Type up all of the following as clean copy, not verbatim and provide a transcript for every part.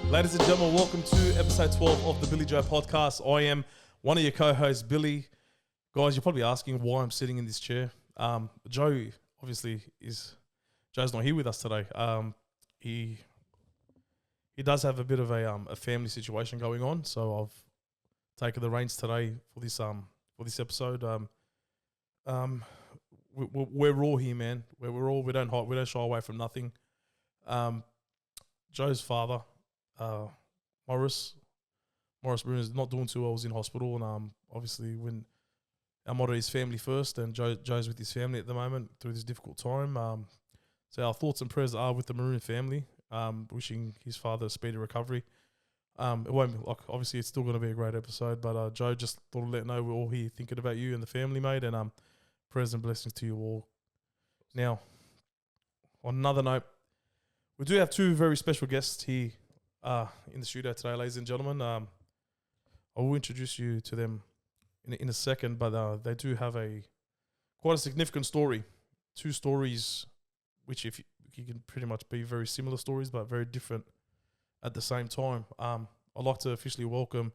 Ladies and gentlemen, welcome to episode 12 of the BillyJoe Podcast. I am one of your co-hosts, Billy. Guys, you're probably asking why I'm sitting in this chair. Joe, obviously, Joe's not here with us today. He does have a bit of a family situation going on, so I've taken the reins today for this episode. We're raw here, man. We're raw. We don't shy away from nothing. Joe's father, Morris Bruno, is not doing too well. I was in hospital, and obviously when our motto is family first, and Joe's with his family at the moment through this difficult time. So our thoughts and prayers are with the Maroon family. Wishing his father a speedy recovery. It won't be, obviously it's still going to be a great episode, but Joe, just thought I'd let know we're all here thinking about you and the family, mate, and prayers and blessings to you all. Now, on another note, we do have two very special guests here in the studio today, ladies and gentlemen. I will introduce you to them in a second, but they do have quite a significant story. Two stories which, if you can pretty much be very similar stories, but very different at the same time. I'd like to officially welcome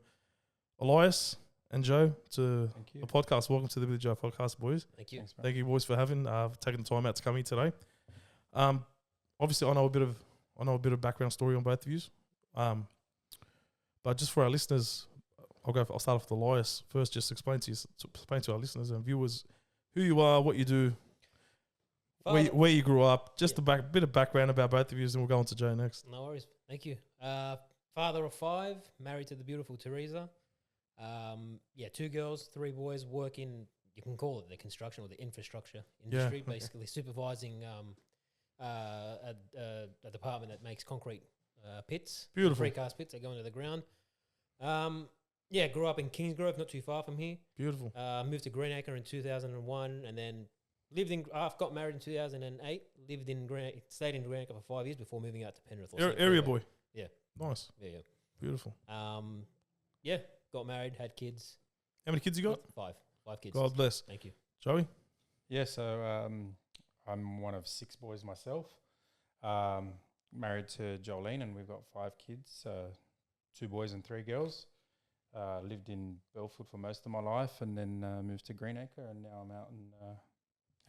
Elias and Joe to the podcast. Welcome to the BillyJoe Podcast, boys. Thank you. Thanks, Thank you, boys, for taking the time out to come here today. Obviously, I know a bit of background story on both of you. But just for our listeners, I'll start off with Elias first. Just explain to our listeners and viewers who you are, what you do, where you grew up, just a bit of background about both of you, and we'll go on to Joe next. No worries. Thank you. Father of 5, married to the beautiful Teresa. 2 girls, 3 boys, work in, you can call it the construction or the infrastructure industry, basically supervising a department that makes concrete pits. Beautiful. Precast pits that go into the ground. Grew up in Kingsgrove, not too far from here. Beautiful. Moved to Greenacre in 2001, and then got married in 2008. Stayed in Greenacre for 5 years before moving out to Penrith. Area boy. Yeah. Nice. Yeah. Beautiful. Got married, had kids. How many kids you got? 5 kids. God bless. Thank you. Joey? Yeah, so I'm one of 6 boys myself. Married to Jolene, and we've got 5 kids, 2 boys and 3 girls. Lived in Belford for most of my life, and then moved to Greenacre, and now I'm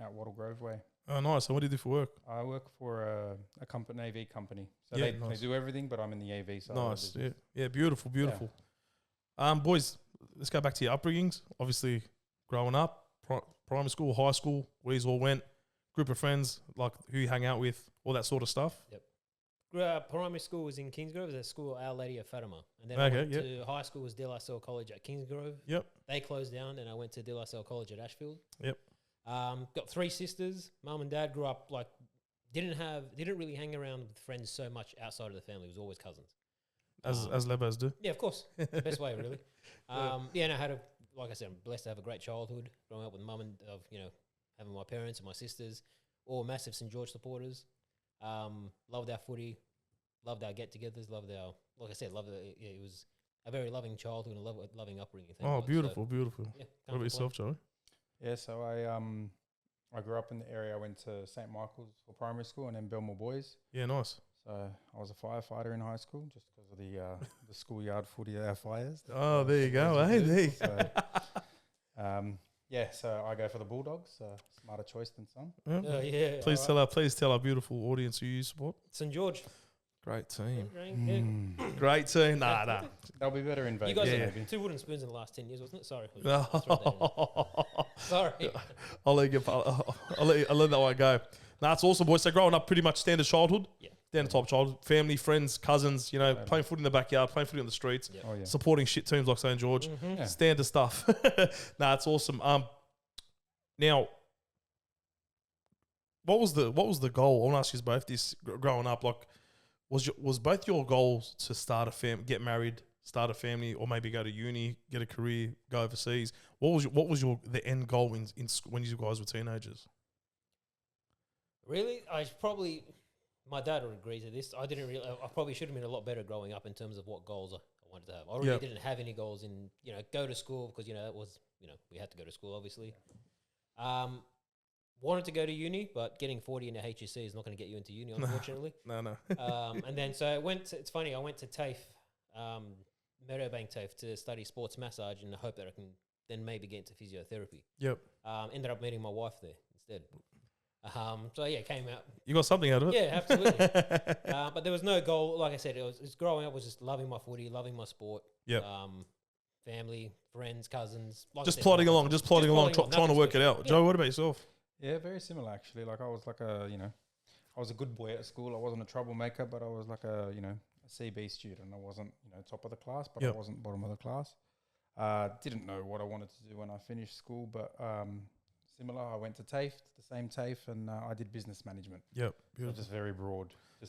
out Wattle Grove way. Oh, nice. So what do you do for work? I work for a company, an AV company. So Yeah, they nice. do everything, but I'm in the AV side. Nice. Yeah, beautiful. Boys, let's go back to your upbringings. Obviously, growing up, primary school, high school, where you all went, group of friends, like who you hang out with, all that sort of stuff. Yep. Primary school was in Kingsgrove. It was a school, Our Lady of Fatima. And then I went to high school was De La Salle College at Kingsgrove. Yep. They closed down, and I went to De La Salle College at Ashfield. Yep. Got 3 sisters. Mum and dad grew up didn't really hang around with friends so much outside of the family. It was always cousins. As Lebas do. Yeah, of course. The best way, really. And I had like I said, I'm blessed to have a great childhood, growing up with mum and having my parents and my sisters, all massive St. George supporters. Loved our footy, loved our get-togethers, loved our, like I said, it was a very loving childhood and a loving upbringing. Beautiful. Yeah, what about yourself, Joey? Yeah, so I grew up in the area. I went to St. Michael's for primary school and then Belmore Boys. Yeah, nice. So I was a firefighter in high school just because of the schoolyard footy fires. Oh, there you go. Hey, So I go for the Bulldogs. Smarter choice than some. Yeah. Please tell our beautiful audience who you support. St. George. Great team. Mm. Great team. Nah. They'll be better in Vegas. You guys maybe. had 2 wooden spoons in the last 10 years, wasn't it? Sorry. I'll Sorry. let that one go. Nah, it's awesome, boys. So growing up, pretty much standard childhood. Yeah. Standard type childhood. Family, friends, cousins. Playing footy in the backyard, playing footy on the streets, Yeah. Oh yeah. supporting shit teams like St. George. Mm-hmm. Yeah. Standard stuff. Nah, it's awesome. Now, what was the goal? I want to ask you both this. Growing up, like, was both your goals to start a family, get married, start a family, or maybe go to uni, get a career, go overseas? What was the end goal in when you guys were teenagers? Really? My dad would agree to this. I probably should have been a lot better growing up in terms of what goals I wanted to have. I really didn't have any goals in, go to school because, that was, we had to go to school, obviously. wanted to go to uni, but getting 40 into HSC is not going to get you into uni, unfortunately. No. And then so it's funny, I went to TAFE, Meadowbank TAFE, to study sports massage in the hope that I can then maybe get into physiotherapy. Yep. Ended up meeting my wife there instead. So yeah, came out. You got something out of it? Yeah, absolutely. But there was no goal. Like I said, it was growing up was just loving my footy, loving my sport. Yep. Family, friends, cousins. Like Just I said, plodding along, trying to nothing work it special. out. Yeah. Joe, what about yourself? Yeah, very similar actually. Like I was like I was a good boy at school. I wasn't a troublemaker, but I was like a CB student. I wasn't, top of the class, but I wasn't bottom of the class. Didn't know what I wanted to do when I finished school, but similar. I went to TAFE, the same TAFE, and I did business management. Yep. So just very broad.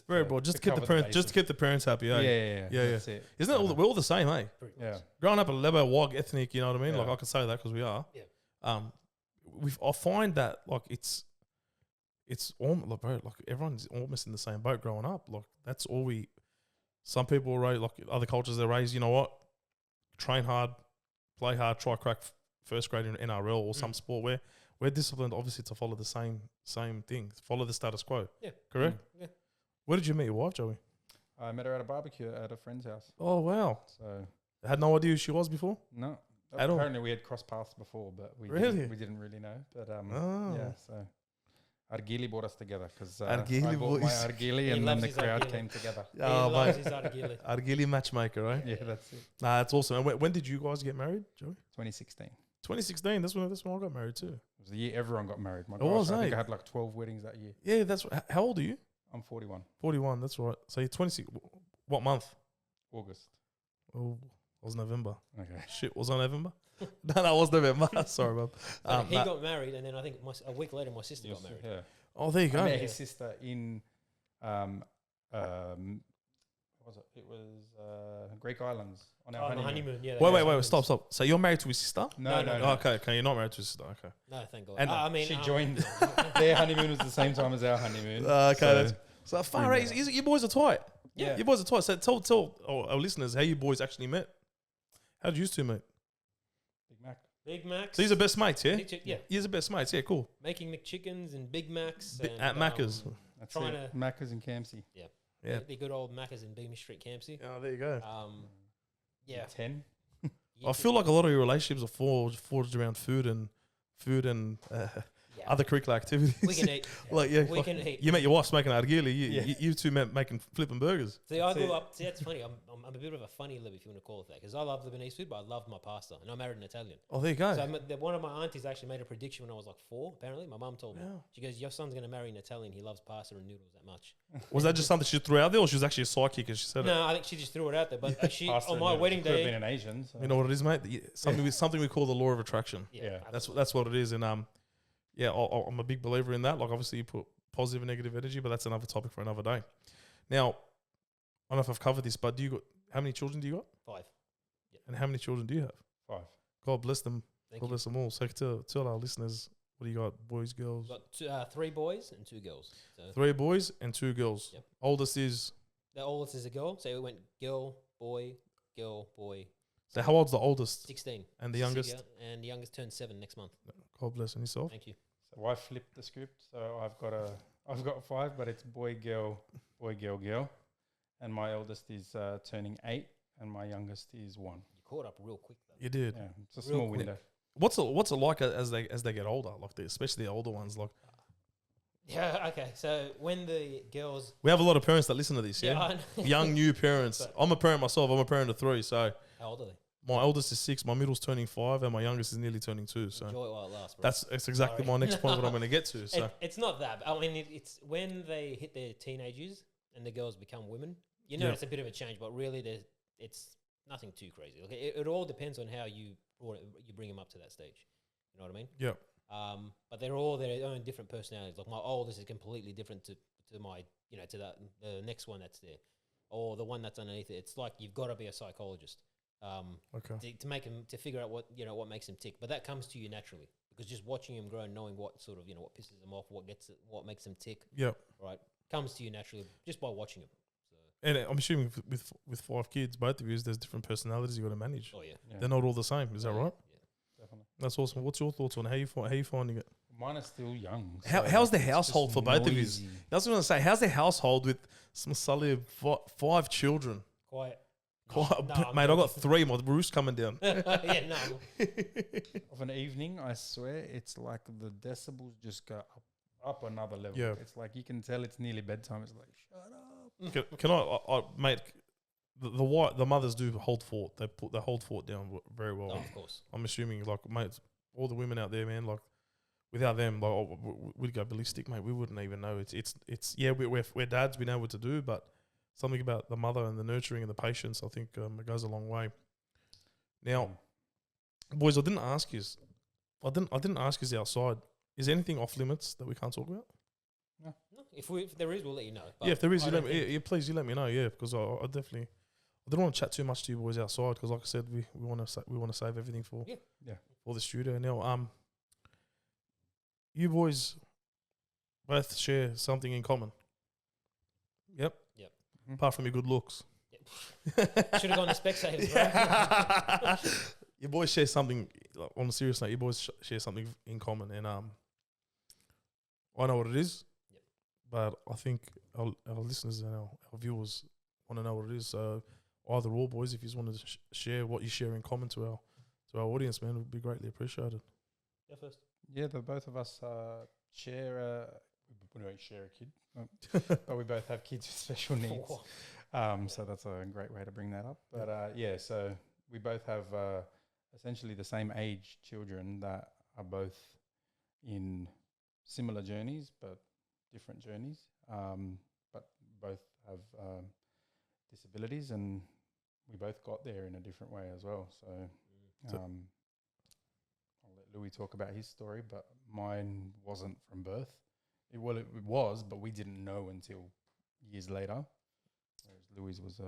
Very broad. Just to keep the parents. Just to keep the parents happy. Eh? Yeah. That's it. Isn't it? We're all the same, eh? Pretty much. Yeah. Growing up a Lebo Wog ethnic, you know what I mean? Yeah. Like I can say that because we are. Yeah. I find that like it's almost like everyone's almost in the same boat growing up. Like that's all we. Some people are raised, like other cultures, they're raised. You know what? Train hard, play hard, try crack first grade in NRL or some sport where we're disciplined, obviously, to follow the same thing, follow the status quo. Yeah. Correct. Yeah. Where did you meet your wife, Joey? I met her at a barbecue at a friend's house. Oh wow! So I had no idea who she was before. no, At all? apparently we had crossed paths before, but we didn't really know. But yeah, so Argili brought us together because Argili I bought my boys. Argili, He and then loves the his crowd Argili. came together. He Oh, loves mate. his Argili. Argili matchmaker, right? Yeah, that's it. Nah, that's awesome. And when did you guys get married, Joey? 2016. 2016. That's when I got married too. It was the year everyone got married. My It was, I think eh? I had like 12 weddings that year. Yeah, that's how old are you? I'm 41. 41. That's right. So you're 26. What month? August. Oh, it was November. Okay. Shit, was I November? no, it was November. Sorry, man. So he got married, and then I think a week later, my sister got married. Yeah. Oh, there you I go. met his sister in, what was it? It was Greek Islands on our Oh, the honeymoon. honeymoon. Yeah. Wait, stop. So you're married to his sister? No. Oh, okay, you're not married to his sister. Okay. No, thank God. And I mean, She joined. Their honeymoon was the same time as our honeymoon. Okay, so far right. You boys are tight. Yeah. You boys are tight. So tell our listeners how you boys actually met. How did you two meet? Big Mac. Big Macs. So these are best mates, yeah? Yeah. You're the best mates, yeah, cool. Making McChickens and Big Macs. And, At Macca's. That's Trying it. to- Macca's and Campsie. Yeah. The good old Macca's in Beamish Street, Campsie. Oh, there you go. Yeah. 10. I feel like a lot of your relationships are forged around food and Yeah. other curricular activities. We can eat. Like yeah, We like, can eat. you met your wife making argili. Yeah. You two met making flipping burgers. See, I That's grew it. up. See, that's funny. I'm a bit of a funny lib, if you want to call it that, because I love Lebanese food, but I loved my pasta, and I married an Italian. Oh, there you go. So one of my aunties actually made a prediction when I was like 4. Apparently, my mum told me. Wow. She goes, "Your son's going to marry an Italian. He loves pasta and noodles that much." Was that just something she threw out there, or she was actually a psychic and she said it? No, I think she just threw it out there. But she Pasta on and my noodles. wedding Could have day. been an Asian. So. You know what it is, mate? Something we call the law of attraction. Yeah. That's what it is. And yeah, I'm a big believer in that. Like obviously you put positive and negative energy, but that's another topic for another day. Now, I don't know if I've covered this, but how many children do you got? 5. And how many children do you have? 5. God bless them. Thank God you. bless them all. So tell our listeners, what do you got? Boys, girls? Got 3 boys and 2 girls. So 3 boys and 2 girls. Yep. Oldest is. the oldest is a girl, so it went girl, boy, 16. So how old's the oldest? And the youngest? And the youngest turns 7 next month. God bless and yourself. Thank you. So I flipped the script. So I've got 5, but it's boy, girl, girl. And my eldest is turning 8 and my youngest is 1. You caught up real quick though. You did. Yeah, it's a Real small quick. window. What's it like as they get older? Like especially the older ones. Like Yeah. Okay. So when the girls, we have a lot of parents that listen to this. Yeah. I know. Young new parents. But- I'm a parent myself. I'm a parent of 3. So How old are they? my eldest is 6. My middle's turning 5, and my youngest is nearly turning 2. So Enjoy it while it lasts, bro. that's exactly Sorry. my next point. What I'm going to get to. So It's not that. I mean, it's when they hit their teenagers and the girls become women. You know, Yeah. it's a bit of a change, but really, it's nothing too crazy. Okay, it all depends on how you bring them up to that stage. You know what I mean? yeah, But they're all their own different personalities. Like my oldest is completely different to my to the next one that's there, or the one that's underneath it. It's like you've got to be a psychologist. okay, To make him to figure out what makes him tick, but that comes to you naturally because just watching him grow and knowing what sort of what pisses him off, what makes him tick, yeah. right, comes to you naturally just by watching him. So, And I'm assuming with 5 kids, both of you, there's different personalities you got to manage. oh yeah, Yeah, They're not all the same. Is that right? Yeah. definitely. That's awesome. What's your thoughts on how you finding it? Mine are still young. How's the it's just household for both of you? noisy. That's what I was going to say. How's the household with some solid 5 children? Quiet. Mate, I got 3. My roost coming down. Yeah, no. Of an evening, I swear, it's like the decibels just go up another level. Yeah. It's like you can tell it's nearly bedtime. It's like, shut up. Can I mate? The mothers do hold fort. They hold fort down very well. Oh, of course. I'm assuming, like, mate, all the women out there, man, like, without them, like, we'd go ballistic, mate. We wouldn't even know. It's yeah, we're dads, we know what to do, but something about the mother and the nurturing and the patience, I think it goes a long way. Now, boys, I didn't ask you outside. Is there anything off limits that we can't talk about? No, if there is, we'll let you know. Yeah, if there is, I you don't let me, think- yeah, please, you let me know. Yeah, because I definitely, I don't want to chat too much to you boys outside because, like I said, we want to save everything for for the studio. Now, you boys both share something in common. Yep. Apart from your good looks. Should have gone to Specsavers, right? You boys share something, like, on a serious note, you boys share something in common. And I know what it is, but I think our listeners and our viewers want to know what it is. So either or, boys, if you just want to share what you share in common to our audience, man, it would be greatly appreciated. Yeah, first. Yeah, the both of us share. We don't share a kid, but we both have kids with special needs. So that's a great way to bring that up. But yeah, so we both have essentially the same age children that are both in similar journeys, but different journeys. But both have disabilities, and we both got there in a different way as well. So I'll let Louis talk about his story, but mine wasn't from birth. It was, but we didn't know until years later. Whereas Louis was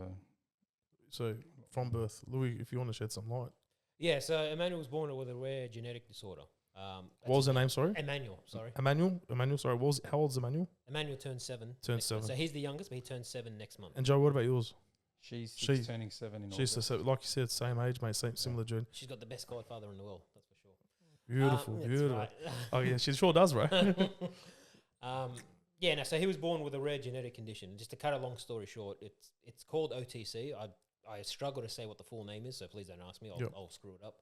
So from birth, Louis, if you want to shed some light. Yeah, so Emanuel was born with a rare genetic disorder. What was the name, sorry? Emanuel, sorry. Emanuel, sorry. How old's Emanuel? Emanuel turned 7. Turned 7. So he's the youngest, but he turns 7 next month. And Joe, what about yours? she's She- turning 7 in She's August. like you said, same age, mate, similar journey. She's got the best godfather in the world, that's for sure. Beautiful, That's beautiful. right. Oh yeah, she sure does, right? Yeah, no. So he was born with a rare genetic condition. Just to cut a long story short, it's called OTC. I struggle to say what the full name is, so please don't ask me. I'll screw it up.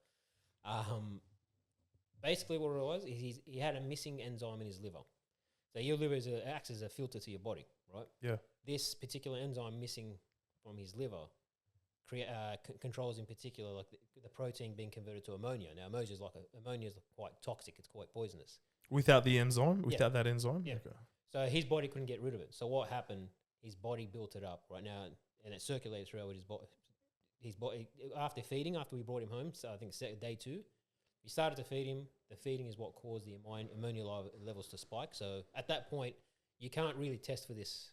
Basically, what it was is he had a missing enzyme in his liver. So your liver acts as a filter to your body, right? Yeah. This particular enzyme missing from his liver controls in particular like the protein being converted to ammonia. Now ammonia is quite toxic. It's quite poisonous. Without the enzyme, without that enzyme. Yeah. Okay. So his body couldn't get rid of it. So what happened? His body built it up right now, and it circulated throughout his body. His body after we brought him home. So I think day 2, we started to feed him. The feeding is what caused the ammonia levels to spike. So at that point, you can't really test for this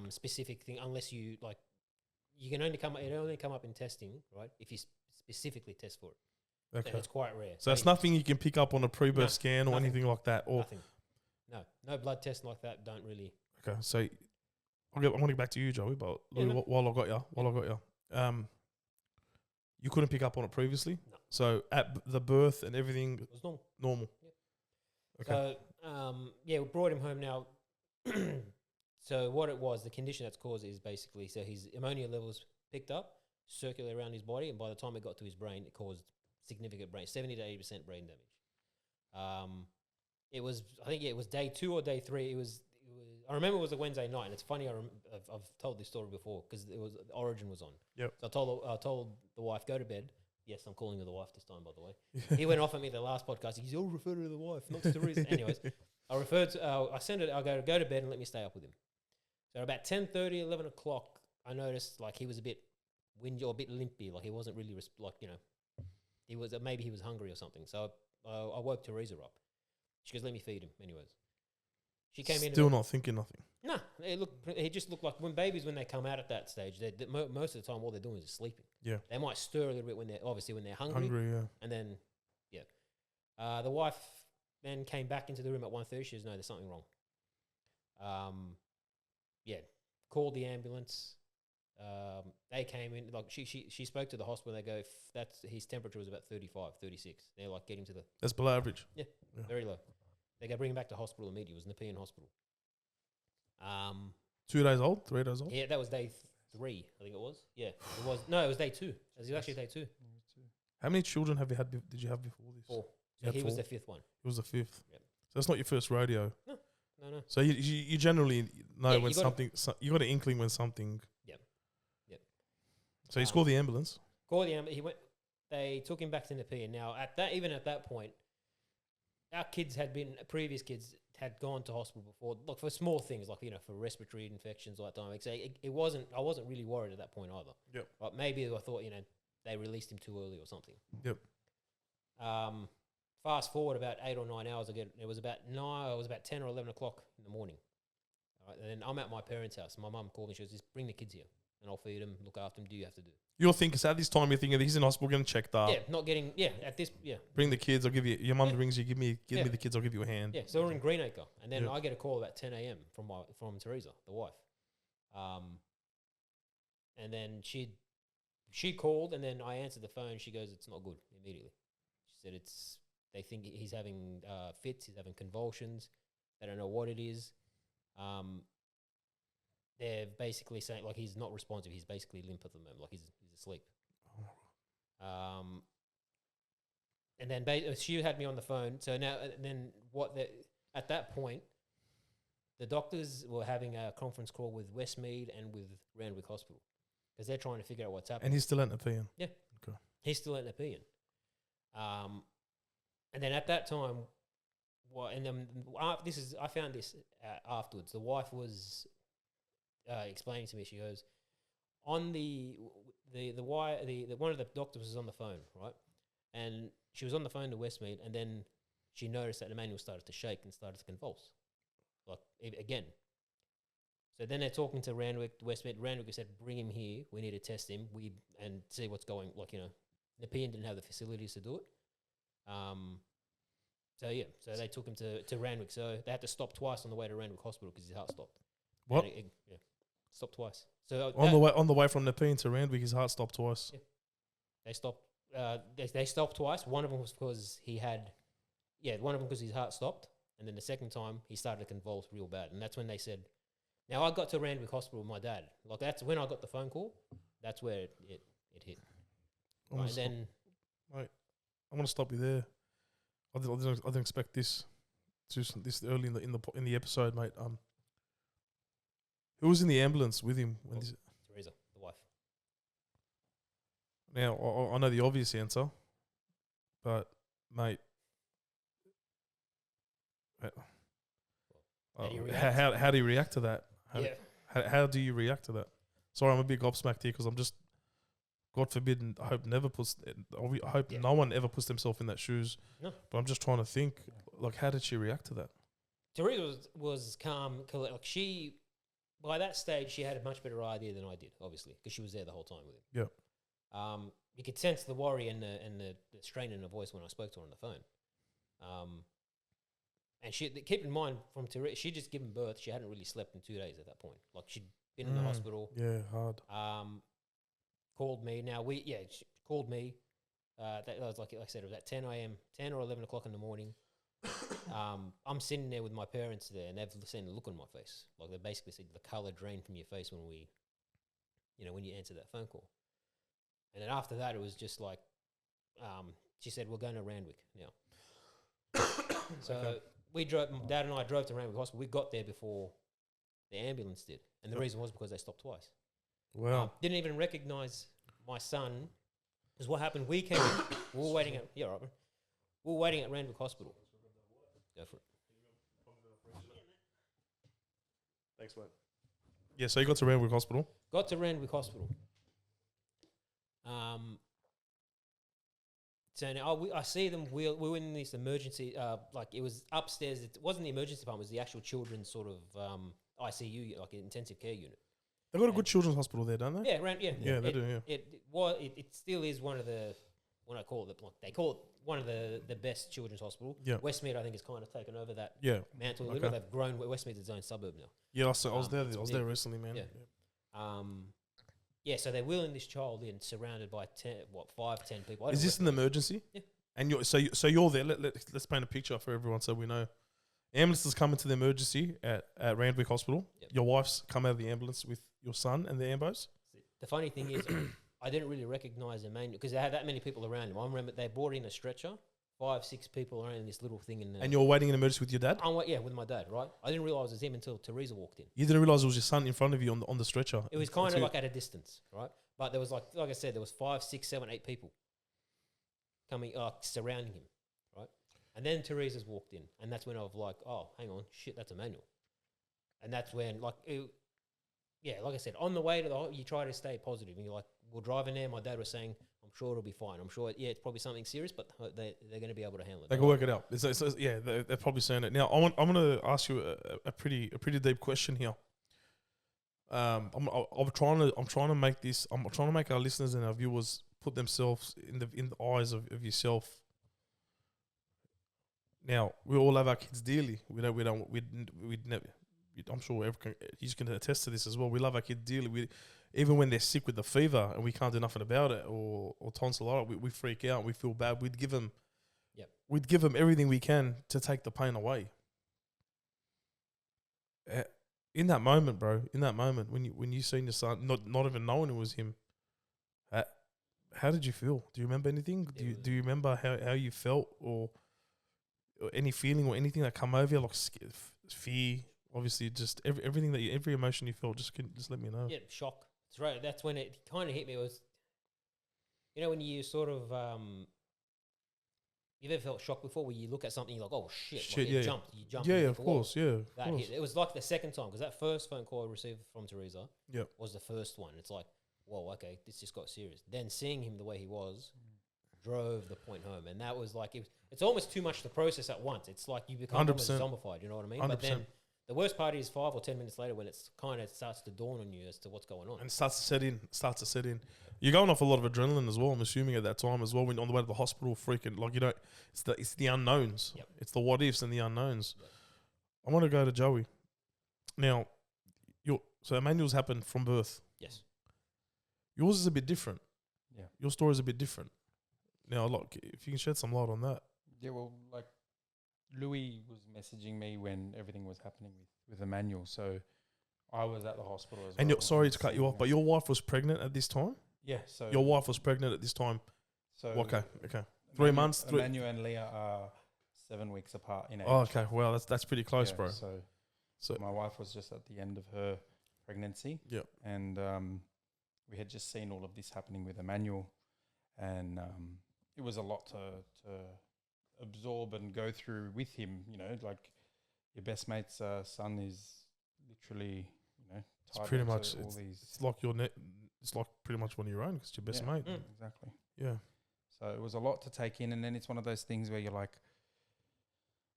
specific thing unless you like. You can only come up in testing, right? If you specifically test for it. Okay. And it's quite rare. So it's nothing you can pick up on a pre-birth scan or nothing. anything like that. Or Nothing. No blood tests like that don't really. okay, so I want to get back to you, Joey. But while I got you, you couldn't pick up on it previously. No. So at the birth and everything, It was normal. normal. Yeah. Okay. So we brought him home now. So what it was, the condition that's caused is basically so his ammonia levels picked up, circulate around his body, and by the time it got to his brain, it caused significant 70 to 80% brain damage. It was day 2 or day 3. I remember it was a Wednesday night, and it's funny. I've told this story before because Origin was on. Yep. So I told the wife, go to bed. Yes, I'm calling her the wife this time, by the way. He went off at me the last podcast. He's all referred to the wife, not to Teresa. Anyways, I sent it. I go to bed and let me stay up with him. So about 10:30, 11 o'clock, I noticed like he was a bit whingy or a bit limpy, like he wasn't really he was maybe he was hungry or something. So I woke Teresa up. She goes, "Let me feed him." Anyways, she came in. Still not thinking nothing. No, he just looked like when they come out at that stage. Most of the time, all they're doing is sleeping. Yeah. They might stir a little bit when they're hungry. Hungry, yeah. And then, the wife then came back into the room at 1:30. She goes, "No, there's something wrong." Called the ambulance. They came in. Like she spoke to the hospital. They go, his temperature was about 35, 36. They're like, get him to the That's below average. very low. They go bring him back to hospital immediately. It was Nepean Hospital. 2 days old, 3 days old. Yeah, that was day 3, I think it was. Yeah, it was. No, it was day 2. It was actually day 2. How many children have you had? Did you have before this? 4. You So had he was 4? the 5th one. It was the 5th. Yep. So that's not your first rodeo. No. So you generally know Yeah, when you gotta- something you got an inkling when something. Yep. So he's called the ambulance. Called the ambulance. He went. They took him back to Nepean. Now even at that point, our previous kids had gone to hospital before, like for small things, like for respiratory infections like that. So I wasn't really worried at that point either. Yep. But maybe I thought they released him too early or something. Yep. Fast forward about 8 or 9 hours ago. It was about 10 or 11 o'clock in the morning. All right, and then I'm at my parents' house. My mum called me. She goes, "Just bring the kids here, and I'll feed them, look after them. Do you have to do?" You're thinking, so at this time, you're thinking he's in hospital, getting checked up. Yeah, not getting. Yeah, at this. Yeah. Bring the kids. I'll give you. Your mum Yeah. rings you. Give me Yeah. the kids. I'll give you a hand. Yeah, so we're in Greenacre, and then Yeah. I get a call about 10 a.m. from Teresa, the wife, and then she called, and then I answered the phone. She goes, "It's not good." Immediately, she said, They think he's having fits. He's having convulsions. They don't know what it is. They're basically saying like he's not responsive. He's basically limp at the moment, like he's asleep. And then she had me on the phone. So now, then at that point, the doctors were having a conference call with Westmead and with Randwick Hospital because they're trying to figure out what's happening. And he's still at Nepean. He's still at Nepean. And then at that time, I found this afterwards. The wife was explaining to me. She goes, on one of the doctors was on the phone, right? And she was on the phone to Westmead, and then she noticed that Emanuel started to shake and started to convulse, like again. So then they're talking to Randwick, Westmead. Randwick said, "Bring him here. We need to test him. And see what's going. Nepean didn't have the facilities to do it. So they took him to Randwick. So they had to stop twice on the way to Randwick Hospital because his heart stopped. What? Stopped twice. So on the way from Nepean to Randwick, his heart stopped twice. Yeah. They stopped. They stopped twice. One of them was because his heart stopped, and then the second time he started to convulse real bad, and that's when they said. Now I got to Randwick Hospital with my dad. Like that's when I got the phone call. That's where it hit. Right, and then, mate, I want to stop you there. I didn't expect this early in the episode, mate. Who was in the ambulance with him when Teresa, the wife. Now I know the obvious answer, but mate, How do you react? How do you react to that? How do you react to that? Sorry, I'm a bit gobsmacked here because I'm just, God forbid, and I hope no one ever puts themselves in that shoes. No. But I'm just trying to think, like, how did she react to that? Teresa was calm. Like by that stage, she had a much better idea than I did, obviously, because she was there the whole time with him. Yeah. You could sense the worry and the strain in her voice when I spoke to her on the phone. And keep in mind, from Teresa, she'd just given birth. She hadn't really slept in 2 days at that point. Like she'd been in the hospital. Yeah, hard. Called me. She called me. That was like I said, it was at 10 a.m., 10 or 11 o'clock in the morning. I'm sitting there with my parents there, and they've seen the look on my face. Like they basically said, the color drained from your face when when you answered that phone call. And then after that, it was just like, she said, "We're going to Randwick now." So Dad and I drove to Randwick Hospital. We got there before the ambulance did, and the reason was because they stopped twice. Wow. Didn't even recognize my son. Because what happened, we came in, we were waiting at Randwick Hospital. Go for it. Thanks, mate. Yeah, so you got to Randwick Hospital. Got to Randwick Hospital. So now I see them. We were in this emergency. Like it was upstairs. It wasn't the emergency department. It was the actual children's sort of ICU, like an intensive care unit. They've got a good children's hospital there, don't they? Yeah, they do. Yeah, it still is one of the, when I call it, they call it one of the best children's hospital. Yeah. Westmead, I think, has kind of taken over that mantle. Okay. They've grown. Westmead's its own suburb now. Yeah, I was there. I was there recently, man. Yeah. So they're wheeling this child in, surrounded by 5-10 people. Is this an emergency? Yeah. And you're there. Let's paint a picture for everyone so we know. Ambulances come into the emergency at Randwick Hospital. Yep. Your wife's come out of the ambulance with your son and the ambos. The funny thing is, I didn't really recognise Emanuel because they had that many people around him. I remember they brought in a stretcher, 5-6 people around in this little thing. And you're waiting in emergency with your dad? Yeah, with my dad, right? I didn't realise it was him until Teresa walked in. You didn't realise it was your son in front of you on the stretcher? It was kind of like at a distance, right? But there was like I said, there was 5, 6, 7, 8 people coming, surrounding him, right? And then Teresa's walked in, and that's when I was like, oh, hang on, shit, that's Emanuel. And that's when, like I said, on the way to you try to stay positive, and you're like, we're driving there. My dad was saying, I'm sure it'll be fine. I'm sure, it's probably something serious, but they're going to be able to handle it. They can work it out. They're probably saying it. Now, I'm going to ask you a pretty deep question here. I'm trying to make our listeners and our viewers put themselves in the eyes of yourself. Now, we all love our kids dearly. We'd never. I'm sure you can attest to this as well. We love our kids dearly. Even when they're sick with the fever and we can't do nothing about it, or tonsillitis, we freak out. We feel bad. We'd give them everything we can to take the pain away. In that moment, bro. When you seen your son, not even knowing it was him, how did you feel? Do you remember anything? Do you remember how you felt, or any feeling or anything that come over you, like fear? Obviously, just everything every emotion you felt. Just let me know. Yeah, shock. That's right. That's when it kind of hit me. It was, when you sort of you've ever felt shocked before, where you look at something, you're like, oh shit, like you jumped. Yeah, of course, yeah. That hit. It was like the second time, because that first phone call I received from Teresa was the first one. It's like, whoa, okay, this just got serious. Then seeing him the way he was drove the point home, and that was like it's almost too much to process at once. It's like you become almost zombified. You know what I mean? 100%. But then the worst part is 5 or 10 minutes later when it's kind of starts to dawn on you as to what's going on. And it starts to set in. You're going off a lot of adrenaline as well, I'm assuming, at that time as well, when on the way to the hospital, freaking, like, it's the unknowns. Yep. It's the what ifs and the unknowns. Yep. I want to go to Joey. Now, so Emanuel's happened from birth. Yes. Yours is a bit different. Yeah. Your story is a bit different. Now, like, if you can shed some light on that. Yeah, well, like, Louis was messaging me when everything was happening with Emanuel, so I was at the hospital as well. And sorry to cut you off, but your wife was pregnant at this time? Yeah, so... Your wife was pregnant at this time? So... Okay. 3 months? Emanuel and Leah are 7 weeks apart in age. Oh, okay. Well, that's pretty close, bro. So my wife was just at the end of her pregnancy. Yeah. And we had just seen all of this happening with Emanuel, and it was a lot to absorb and go through with him. Like your best mate's son is literally, it's pretty much all these. It's like it's like pretty much one of your own because it's your best mate. Exactly. Yeah. So it was a lot to take in, and then it's one of those things where you're like,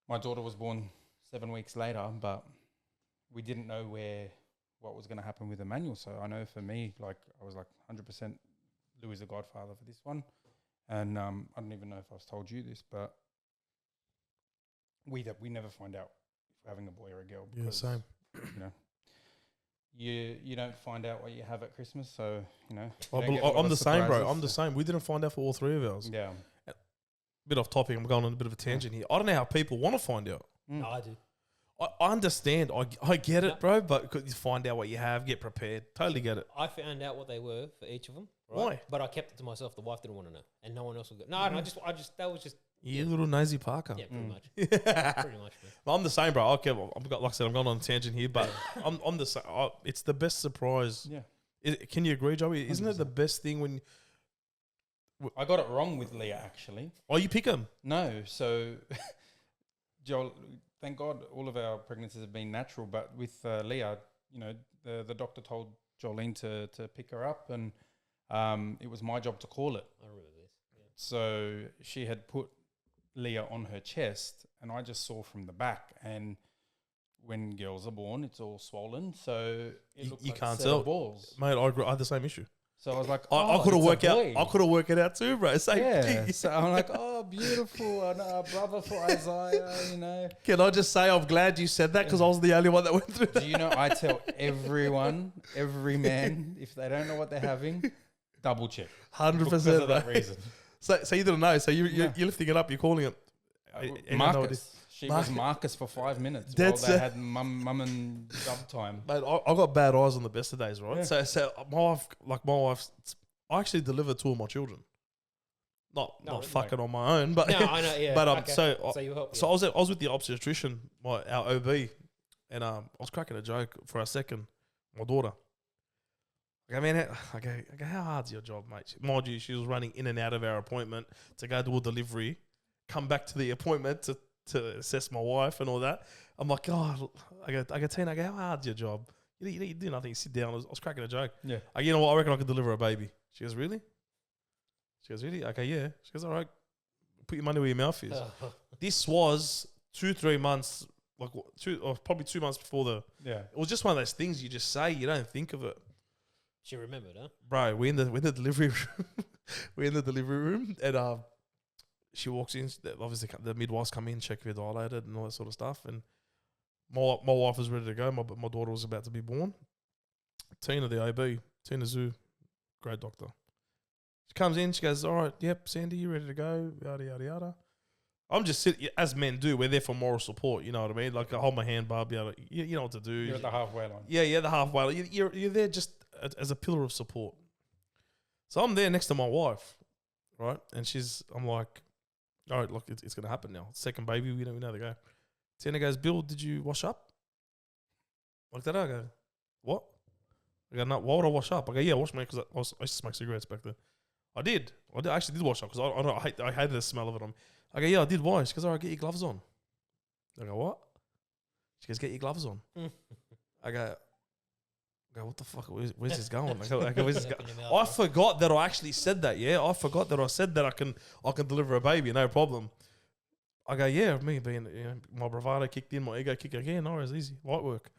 my daughter was born 7 weeks later, but we didn't know what was going to happen with Emanuel. So I know for me, like, I was like 100% Louis is the godfather for this one. And I don't even know if I've told you this, but we never find out if we're having a boy or a girl. Yeah, same. You don't find out what you have at Christmas, so I'm the same, bro. I'm the same. We didn't find out for all three of ours. Yeah. Bit off topic. I'm going on a bit of a tangent here. I don't know how people want to find out. No, I do. I understand. I get it, bro. But you find out what you have, get prepared. Totally get it. I found out what they were for each of them. Right? Why? But I kept it to myself. The wife didn't want to know, and no one else would go. No, I just that was just. You little nosy Parker. Yeah, pretty much. Pretty much. Well, I'm the same, bro. Okay, like I said, I'm going on a tangent here, but I'm the same. It's the best surprise. Yeah. Can you agree, Joey? Isn't 100%. It the best thing when? I got it wrong with Leah, actually. Oh, you pick him? No. So, Joel, thank God all of our pregnancies have been natural, but with Leah, the doctor told Jolene to pick her up, and it was my job to call it. I remember this. Yeah. So she had put Leah on her chest, and I just saw from the back, and when girls are born, it's all swollen, so it looked like can't tell balls. Mate, I had the same issue. So I was like, I could have worked out. I could have worked it out too, bro. So I'm like, oh, beautiful, and brother for Isaiah, Can I just say I'm glad you said that because I was the only one that went through that. Do you know? I tell everyone, every man, if they don't know what they're having, double check. 100%. Because of that reason. So you didn't know. So you're lifting it up. You're calling it. Marcus. She was Marcus for 5 minutes That's while they had mum and dub time. Mate, I got bad eyes on the best of days, right? Yeah. So my wife, I actually delivered two of my children. Not really? fucking on my own, but No, I know. Yeah. but okay. so So you help. so I was with the obstetrician, our OB, and I was cracking a joke for a second. My daughter. I go, man, how hard's your job, mate? Mind you, she was running in and out of our appointment to go do a delivery, come back to the appointment to assess my wife and all that. I'm like, oh, I go, Tina, how hard's your job? You do nothing, you sit down. I was cracking a joke. Yeah. You know what? I reckon I could deliver a baby. She goes, really? She goes, really? Okay, yeah. She goes, all right, put your money where your mouth is. This was 2-3 months, probably 2 months before Yeah. It was just one of those things you just say, you don't think of it. She remembered, huh? Bro, we're in the delivery room. We're in the delivery room, and she walks in. Obviously, the midwives come in, check if you're dilated and all that sort of stuff. And my wife was ready to go. My daughter was about to be born. Tina, the OB, Tina Zoo, great doctor. She comes in. She goes, "All right, yep, Sandy, you ready to go?" Yada yada yada. I'm just sitting, as men do. We're there for moral support. You know what I mean? Like, I hold my hand, Bob. You know what to do. You're at the halfway line. Yeah, the halfway line. You're there just as a pillar of support. So I'm there next to my wife, right? And I'm like, all right, look, it's going to happen now. Second baby, we know the go. Tina goes, Bill, did you wash up? Like that, I go, what? I go, no, why would I wash up? I go, yeah, I washed my, because I used to smoke cigarettes back then. I actually did wash up because I hated the smell of it on me. I go, yeah, I did wash. She goes, all right, get your gloves on. I go, what? She goes, get your gloves on. I go, what the fuck? Where's this going? Where's this going? I forgot that I actually said that. Yeah, I forgot that I said that I can deliver a baby, no problem. I go, yeah, me being, my bravado kicked in, my ego kicked again. No, it's easy, light work.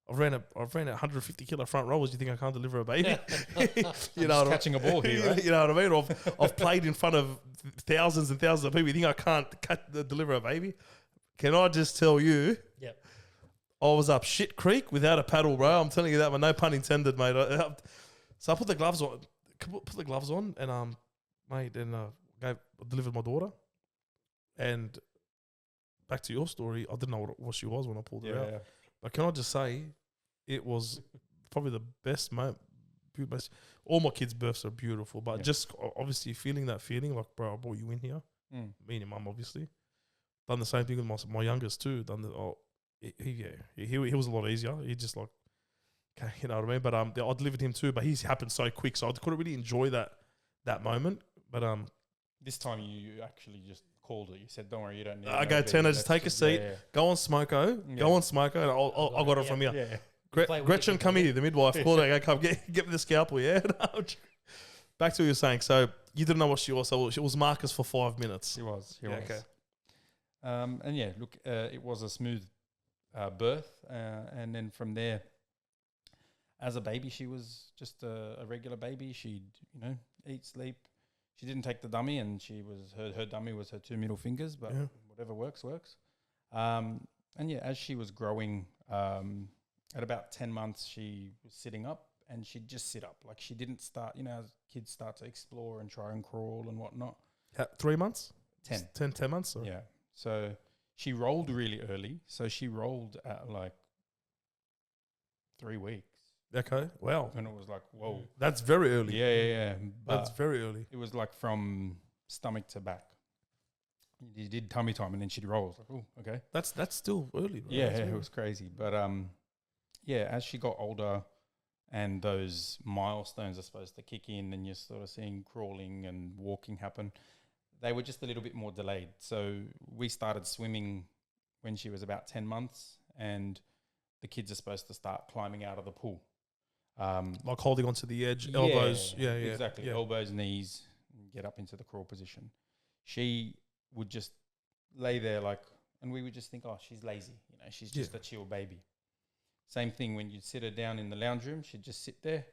I've ran a 150 kilo front rowers. You think I can't deliver a baby? You know, catching a ball here, right? You know what I mean? I've played in front of thousands and thousands of people. You think I can't deliver a baby? Can I just tell you? Yep. I was up shit creek without a paddle, bro. I'm telling you that, but no pun intended, mate. So I put the gloves on, and mate, and delivered my daughter. And back to your story, I didn't know what she was when I pulled her out. Yeah. But can I just say, it was probably the best moment. All my kids' births are beautiful, but just obviously feeling that feeling, like, bro, I brought you in here. Me and your mum, obviously. Done the same thing with my youngest too. He was a lot easier. He just like, okay, you know what I mean? But I delivered him too, but he's happened so quick, so I couldn't really enjoy that moment. But this time you actually just called it. You said, "Don't worry, you don't need." I go, Tanner, just take a seat. Yeah. Go on, Smoko. Yeah. Go on, Smoko. And I'll got it from here. Yeah. Gretchen, come here. The midwife called her. Come get me the scalpel. Yeah. Back to what you were saying. So you didn't know what she was. So she was Marcus for 5 minutes. He was. Okay. And yeah, look, it was a smooth birth, and then from there, as a baby, she was just a regular baby. She'd eat, sleep. She didn't take the dummy, and her dummy was her 2 middle fingers. But whatever works. And yeah, as she was growing, at about 10 months, she was sitting up, and she'd just sit up. Like, she didn't start. As kids start to explore and try and crawl and whatnot. 3 months. 10 months. Or? Yeah. So she rolled really early. So she rolled at like 3 weeks. Okay. Wow. And it was like, whoa. That's very early. Yeah. That's very early. It was like from stomach to back. You did tummy time, and then she'd roll. Like, oh, okay. That's still early. Right? Yeah, it was crazy. But as she got older, and those milestones are supposed to kick in, and you're sort of seeing crawling and walking happen, they were just a little bit more delayed. So we started swimming when she was about 10 months, and the kids are supposed to start climbing out of the pool. Like holding onto the edge, elbows. Yeah. Exactly. Yeah. Elbows, knees, and get up into the crawl position. She would just lay there and we would just think, oh, she's lazy. She's just a chill baby. Same thing when you'd sit her down in the lounge room, she'd just sit there.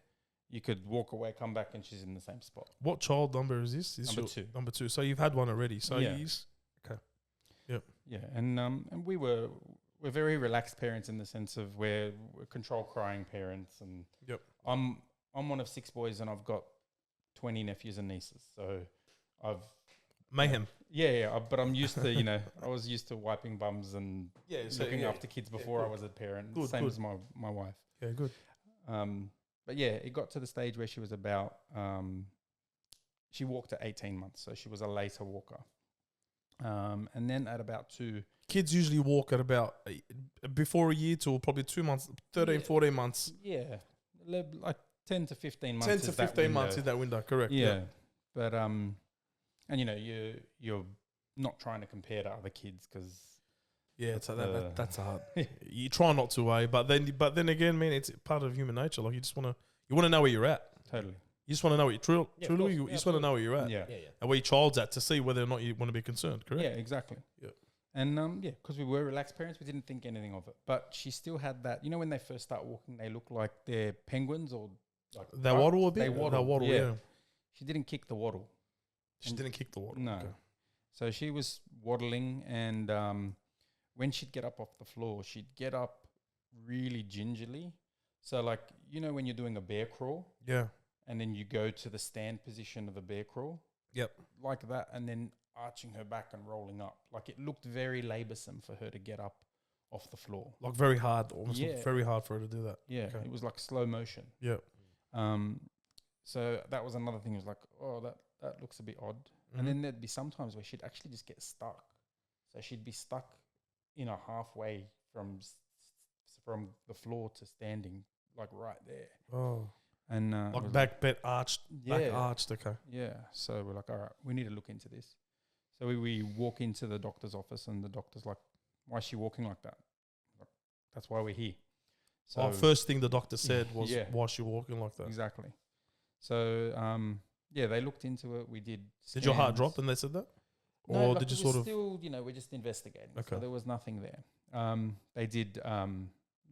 You could walk away, come back, and she's in the same spot. What child number is this? Number 2. Number 2. So you've had one already. So okay. Yep. Yeah, and we're very relaxed parents in the sense of we're control crying parents, and I'm one of 6 boys, and I've got 20 nephews and nieces. So mayhem. Yeah. But I'm used to, I was used to wiping bums and looking after kids before I was a parent. Same as my wife. Yeah, good. But yeah, it got to the stage where she was about, she walked at 18 months. So she was a later walker. And then at about 2. Kids usually walk at about before a year to probably 2 months, 13, 14 months. Yeah. Like 10 to 15 months. 10 to 15 months is that window, correct. Yeah. But, and you're not trying to compare to other kids because that's hard. You try not to, but then again, man, it's part of human nature. Like you want to know where you're at. Totally. You just want to know what you're truly. You just want to know where you're at. Yeah. And where your child's at to see whether or not you want to be concerned. Correct. Yeah, exactly. Yeah. And because we were relaxed parents, we didn't think anything of it. But she still had that. When they first start walking, they look like they're penguins or like they waddle a bit. They waddle. Yeah. She didn't kick the waddle. She didn't kick the waddle. No. Okay. So she was waddling, and when she'd get up off the floor, she'd get up really gingerly. So like, when you're doing a bear crawl. Yeah. And then you go to the stand position of a bear crawl. Yep. Like that, and then arching her back and rolling up. Like it looked very laboursome for her to get up off the floor. Like very hard, almost very hard for her to do that. Yeah, It was like slow motion. Yeah. So that was another thing. It was like, oh, that looks a bit odd. Mm-hmm. And then there'd be some times where she'd actually just get stuck. So she'd be stuck, halfway from the floor to standing, like right there. Oh. And like back bit arched, back arched. Okay. Yeah. So we're like, all right, we need to look into this. So we walk into the doctor's office, and the doctor's like, "Why is she walking like that?" Like, that's why we're here. So first thing the doctor said was, "Why is she walking like that?" Exactly. So they looked into it. We did. Did your heart drop when they said that, or did you sort of still, we're just investigating. Okay. So there was nothing there. They did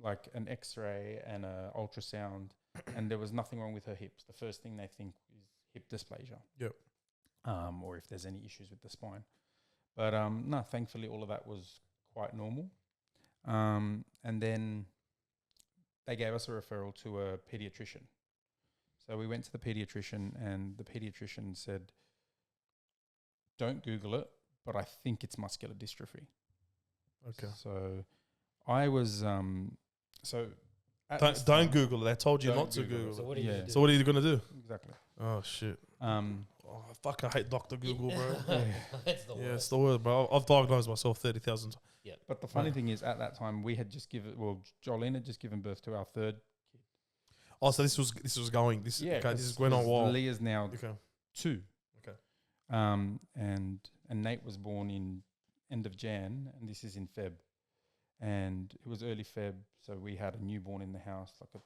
like an X-ray and an ultrasound. And there was nothing wrong with her hips. The first thing they think is hip dysplasia. Yep. Or if there's any issues with the spine. But no, thankfully all of that was quite normal. And then they gave us a referral to a pediatrician. So we went to the pediatrician, and the pediatrician said, "Don't Google it, but I think it's muscular dystrophy." Okay. So I was Don't Google it. They told you not to Google it. So what are you going to do? So what are you going to do? Exactly. Oh, shit. Fuck, I hate Dr. Google, bro. That's the worst. It's the word, bro. I've diagnosed myself 30,000 times. Yeah. But the funny thing is, at that time, we had just Jolene had just given birth to our third kid. Oh, so this was going. This is going on a while. Leah's now 2. Okay. And Nate was born in end of Jan, and this is in Feb. And it was early Feb, so we had a newborn in the house, like a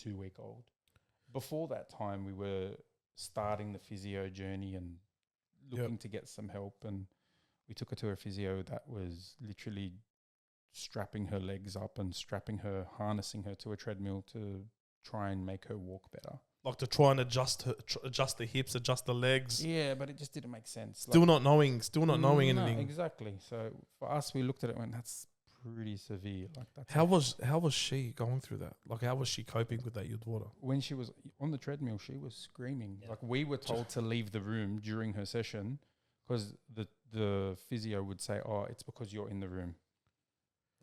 2-week-old. Before that time, we were starting the physio journey and looking to get some help. And we took her to a physio that was literally strapping her legs up and harnessing her to a treadmill to try and make her walk better. Like to try and adjust the hips, adjust the legs. Yeah, but it just didn't make sense. Still not knowing anything. Exactly. So for us, we looked at it and went, that's pretty severe. Like that's how was she going through that? Like how was she coping with that, your daughter? When she was on the treadmill, she was screaming. Yeah. Like we were told to leave the room during her session because the physio would say, "Oh, it's because you're in the room."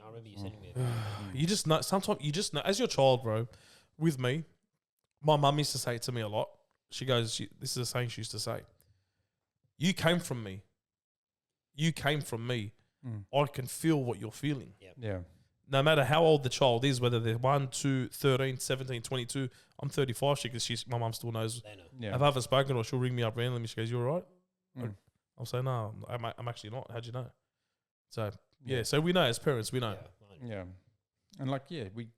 I remember you sending me. You just know. Sometimes you just know. As your child, bro, with me, my mum used to say it to me a lot. She goes, "This is a saying she used to say. You came from me. You came from me. I can feel what you're feeling." Yeah. No matter how old the child is, whether they're 1, 2, 13, 17, 22, I'm 35 because my mum still knows. They know. Yeah. If I haven't spoken to her, she'll ring me up randomly. She goes, "You all right?" I'll say, "No, I'm actually not. How'd you know?" So, so we know as parents, we know. Yeah. And like, we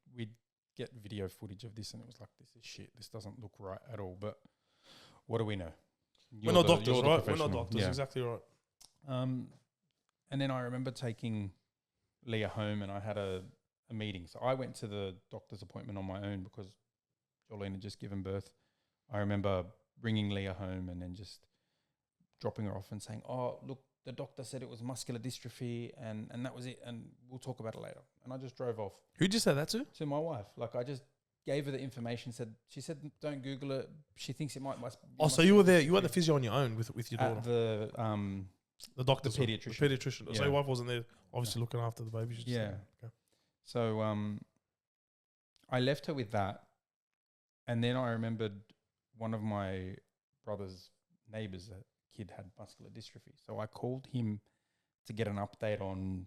get video footage of this and it was like, this is shit. This doesn't look right at all. But what do we know? We're not doctors, right? We're not doctors, exactly right. And then I remember taking Leah home and I had a meeting. So I went to the doctor's appointment on my own because Jolene had just given birth. I remember bringing Leah home and then just dropping her off and saying, "Oh, look, the doctor said it was muscular dystrophy and that was it. And we'll talk about it later." And I just drove off. Who'd you say that to? To my wife. Like I just gave her the information. She said, don't Google it. She thinks it might. So you were there. You were at the physio on your own with your daughter. At the doctor, the pediatrician. The pediatrician. Yeah. So your wife wasn't there, obviously looking after the baby. She just Yeah. okay. So I left her with that, and then I remembered one of my brother's neighbors, a kid had muscular dystrophy. So I called him to get an update on,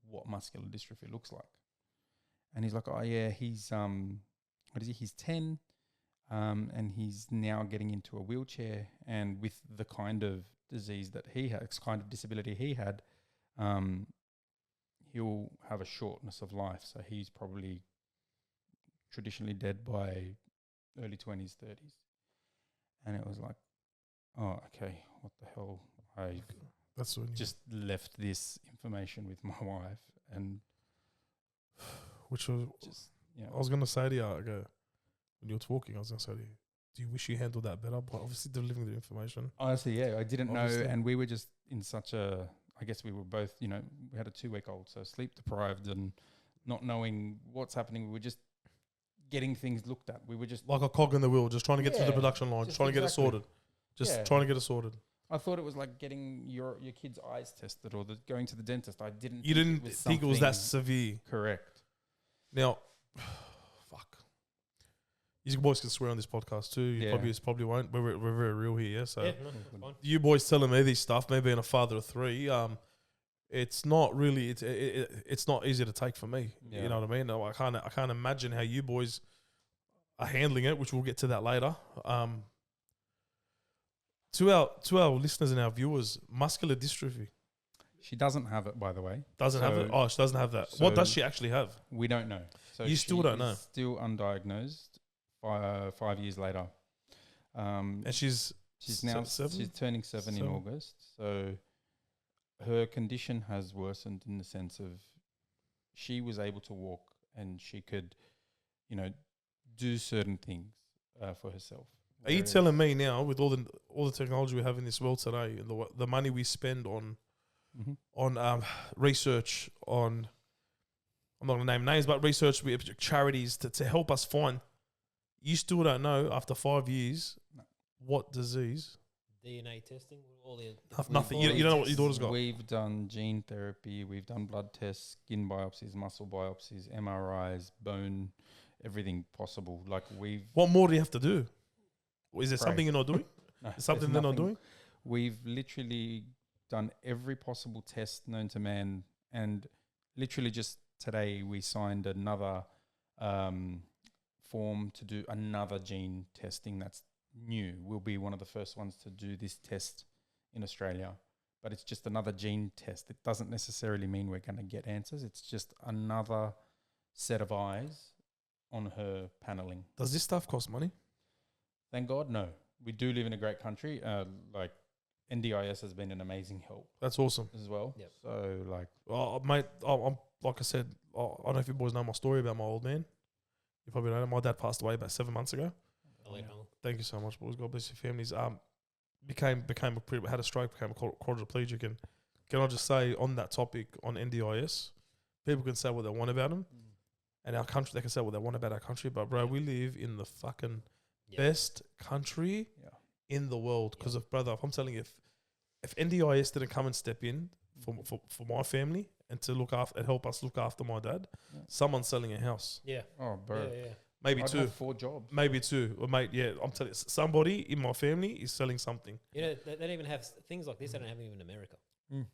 what muscular dystrophy looks like. And he's like, oh yeah, he's he's 10, and he's now getting into a wheelchair, and with the kind of disease that he has, kind of disability he had, he'll have a shortness of life. So he's probably traditionally dead by early 20s, 30s. And it was like, oh, okay, what the hell? I That's when just left this information with my wife, and which was just, I was gonna say to you, when you were talking, I was gonna say to you, do you wish you handled that better? But obviously delivering the information. honestly, yeah, I didn't Obviously. know. And we were just in such a, I guess we were both, we had a 2-week-old, so sleep deprived and not knowing what's happening. We were just getting things looked at. We were just, Like a cog in the wheel, just trying to get through the Yeah, production line, just trying to get it exactly. sorted. Just Yeah. trying to get it sorted. I thought it was like getting your kid's eyes tested or going to the dentist. I didn't You didn't think it was that something severe. correct. Now, fuck. You boys can swear on this podcast too. You Yeah. probably won't. We're very real here. So Yeah, no, that's fine. you boys telling me this stuff, me being a father of 3, it's not really. It's not easy to take for me. Yeah. You know what I mean? No, I can't imagine how you boys are handling it, which we'll get to that later. To our listeners and our viewers, muscular dystrophy She doesn't have it, by the way. doesn't have it. So- Oh, she doesn't have that. What does so- she actually have? We don't know. So You still she don't know? is Still undiagnosed. 5 years later, And she's she's now 7? she's turning 7 in 7. August. So her condition has worsened in the sense of she was able to walk and she could, do certain things for herself. Are you Whereas- telling me now, with all the technology we have in this world today, and the money we spend on Mhm. research, on, I'm not going to name names, but research with charities to help us find, you still don't know after 5 years No. what disease? DNA testing, all the Nothing. You don't know what your daughter's got. We've done gene therapy, we've done blood tests, skin biopsies, muscle biopsies, MRIs, bone, everything possible. Like What more do you have to do? Is there Pray. something you're not doing? no, Is something there's they're not nothing. doing? We've literally done every possible test known to man, and literally just today we signed another form to do another gene testing that's new. We'll be one of the first ones to do this test in Australia, but it's just another gene test. It doesn't necessarily mean we're going to get answers. It's just another set of eyes on her paneling. Does this stuff cost money? Thank God, no. We do live in a great country. Like NDIS has been an amazing help That's awesome. as well. Yep. So like, Mate, I'm like I said, I don't know if you boys know my story about my old man. You probably don't know. My dad passed away about 7 months ago. Thank you so much, boys. God bless your families. Had a stroke, became a quadriplegic, and can I just say on that topic on NDIS, people can say what they want about them, and our country they can say what they want about our country, but bro, we live in the fucking best country in the world because of if I'm telling you, if NDIS didn't come and step in for my family and to look after and help us look after my dad, someone's selling a house. Yeah. oh, bro. Yeah. Maybe I'd 2. have 4 jobs. Maybe 2. Or mate, yeah, I'm telling you, somebody in my family is selling something. They don't even have things like this. They don't have even in America. Mate,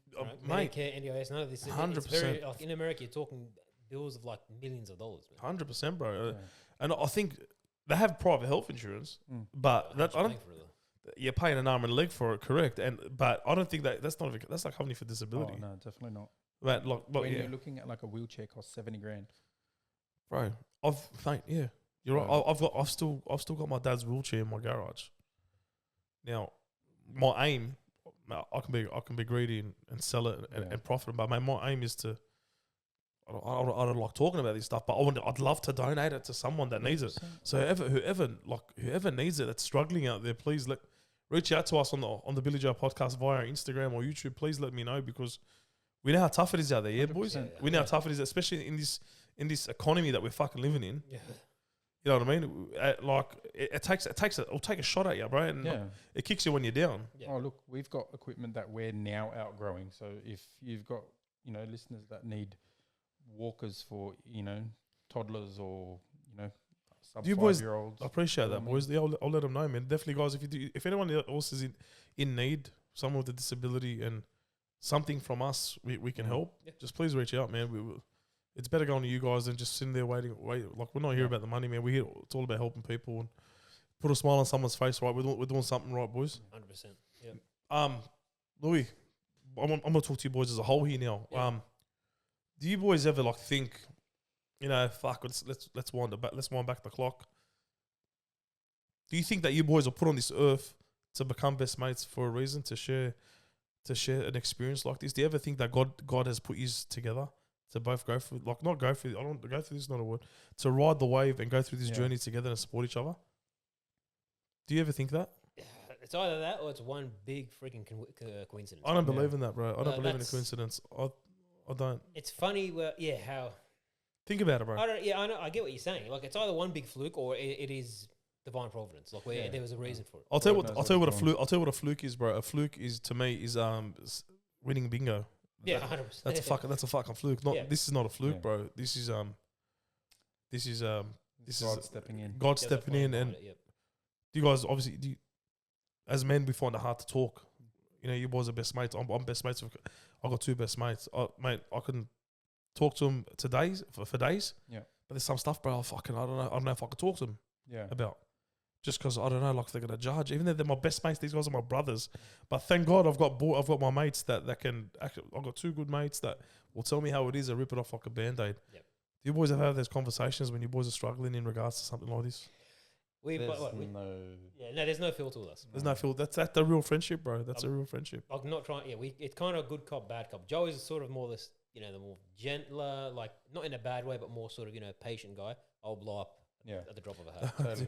Medicare, NDIS, none of this. 100%. Like in America, you're talking bills of like millions of dollars. Man. 100%, bro. Yeah. And I think they have private health insurance, but that, I don't. You're paying an arm and a leg for it, correct? But I don't think that's not covering for disability. Oh, no, definitely not. But When you're looking at like a wheelchair costs 70 grand. bro, you're right. I've still got my dad's wheelchair in my garage. Now, my aim, I can be greedy and sell it and profit, but my aim is to. I don't like talking about this stuff, but I'd love to donate it to someone that needs it. So whoever needs it, that's struggling out there, please reach out to us on the BillyJoe Podcast via Instagram or YouTube. Please let me know, because we know how tough it is out there, yeah, boys. 100%. We know how tough it is, especially in this economy that we're fucking living in. Yeah. You know what I mean? It'll take a shot at you, bro, and it kicks you when you're down. Yeah. Oh, look, we've got equipment that we're now outgrowing. So if you've got, listeners that need walkers for, toddlers or, sub You boys- 5-year-olds. I appreciate that, I mean? boys. Yeah, I'll let them know, man. Definitely, guys. If anyone else is in need, someone with a disability, and something from us, we can help. Yeah. Just please reach out, man. It's better going to you guys than just sitting there waiting. Like, we're not here about the money, man. It's all about helping people and put a smile on someone's face, right? We're doing something right, boys. 100%. Yeah. Louis, I'm gonna talk to you boys as a whole here now. Yeah. Do you boys ever think, fuck, let's wind back the clock? Do you think that you boys are put on this earth to become best mates for a reason, to share an experience like this? Do you ever think that God has put you together to both go through, like, not go through, I don't go through this, is not a word, to ride the wave and go through this journey together and support each other? Do you ever think that? It's either that or it's one big freaking coincidence. I don't believe in that, bro. I don't believe in a that's- coincidence. I don't. It's funny how Think about it, bro. I know. I get what you're saying. Like, it's either one big fluke or it is divine providence. Like, where there was a reason for it. I'll tell you God what. knows I'll tell you what a what's fluke. I'll tell you what a fluke is, bro. A fluke is, to me, winning bingo. Yeah, 100%. That's a fucking fluke. This is not a fluke, Yeah. bro. This is God stepping in. God stepping in. And Yep. you guys, obviously, as men, we find it hard to talk. You boys are best mates. I'm best mates. I've got two best mates. Mate, I couldn't talk to them for days. Yeah. But there's some stuff, bro. I don't know if I could talk to them Yeah. about. Just because I don't know, like, they're gonna judge. Even though they're my best mates, these guys are my brothers. But thank God I've got my mates that can. Actually, I've got two good mates that will tell me how it is and rip it off like a band-aid. Yep. Do you boys ever have those conversations when you boys are struggling in regards to something like this? There's no filter with us. There's no feel. That's the real friendship, bro. That's a real friendship. I'm not trying. Yeah, it's kind of good cop, bad cop. Joe is sort of more this, the more gentler, like, not in a bad way, but more sort of patient guy. I'll blow up at the drop of a hat. Totally.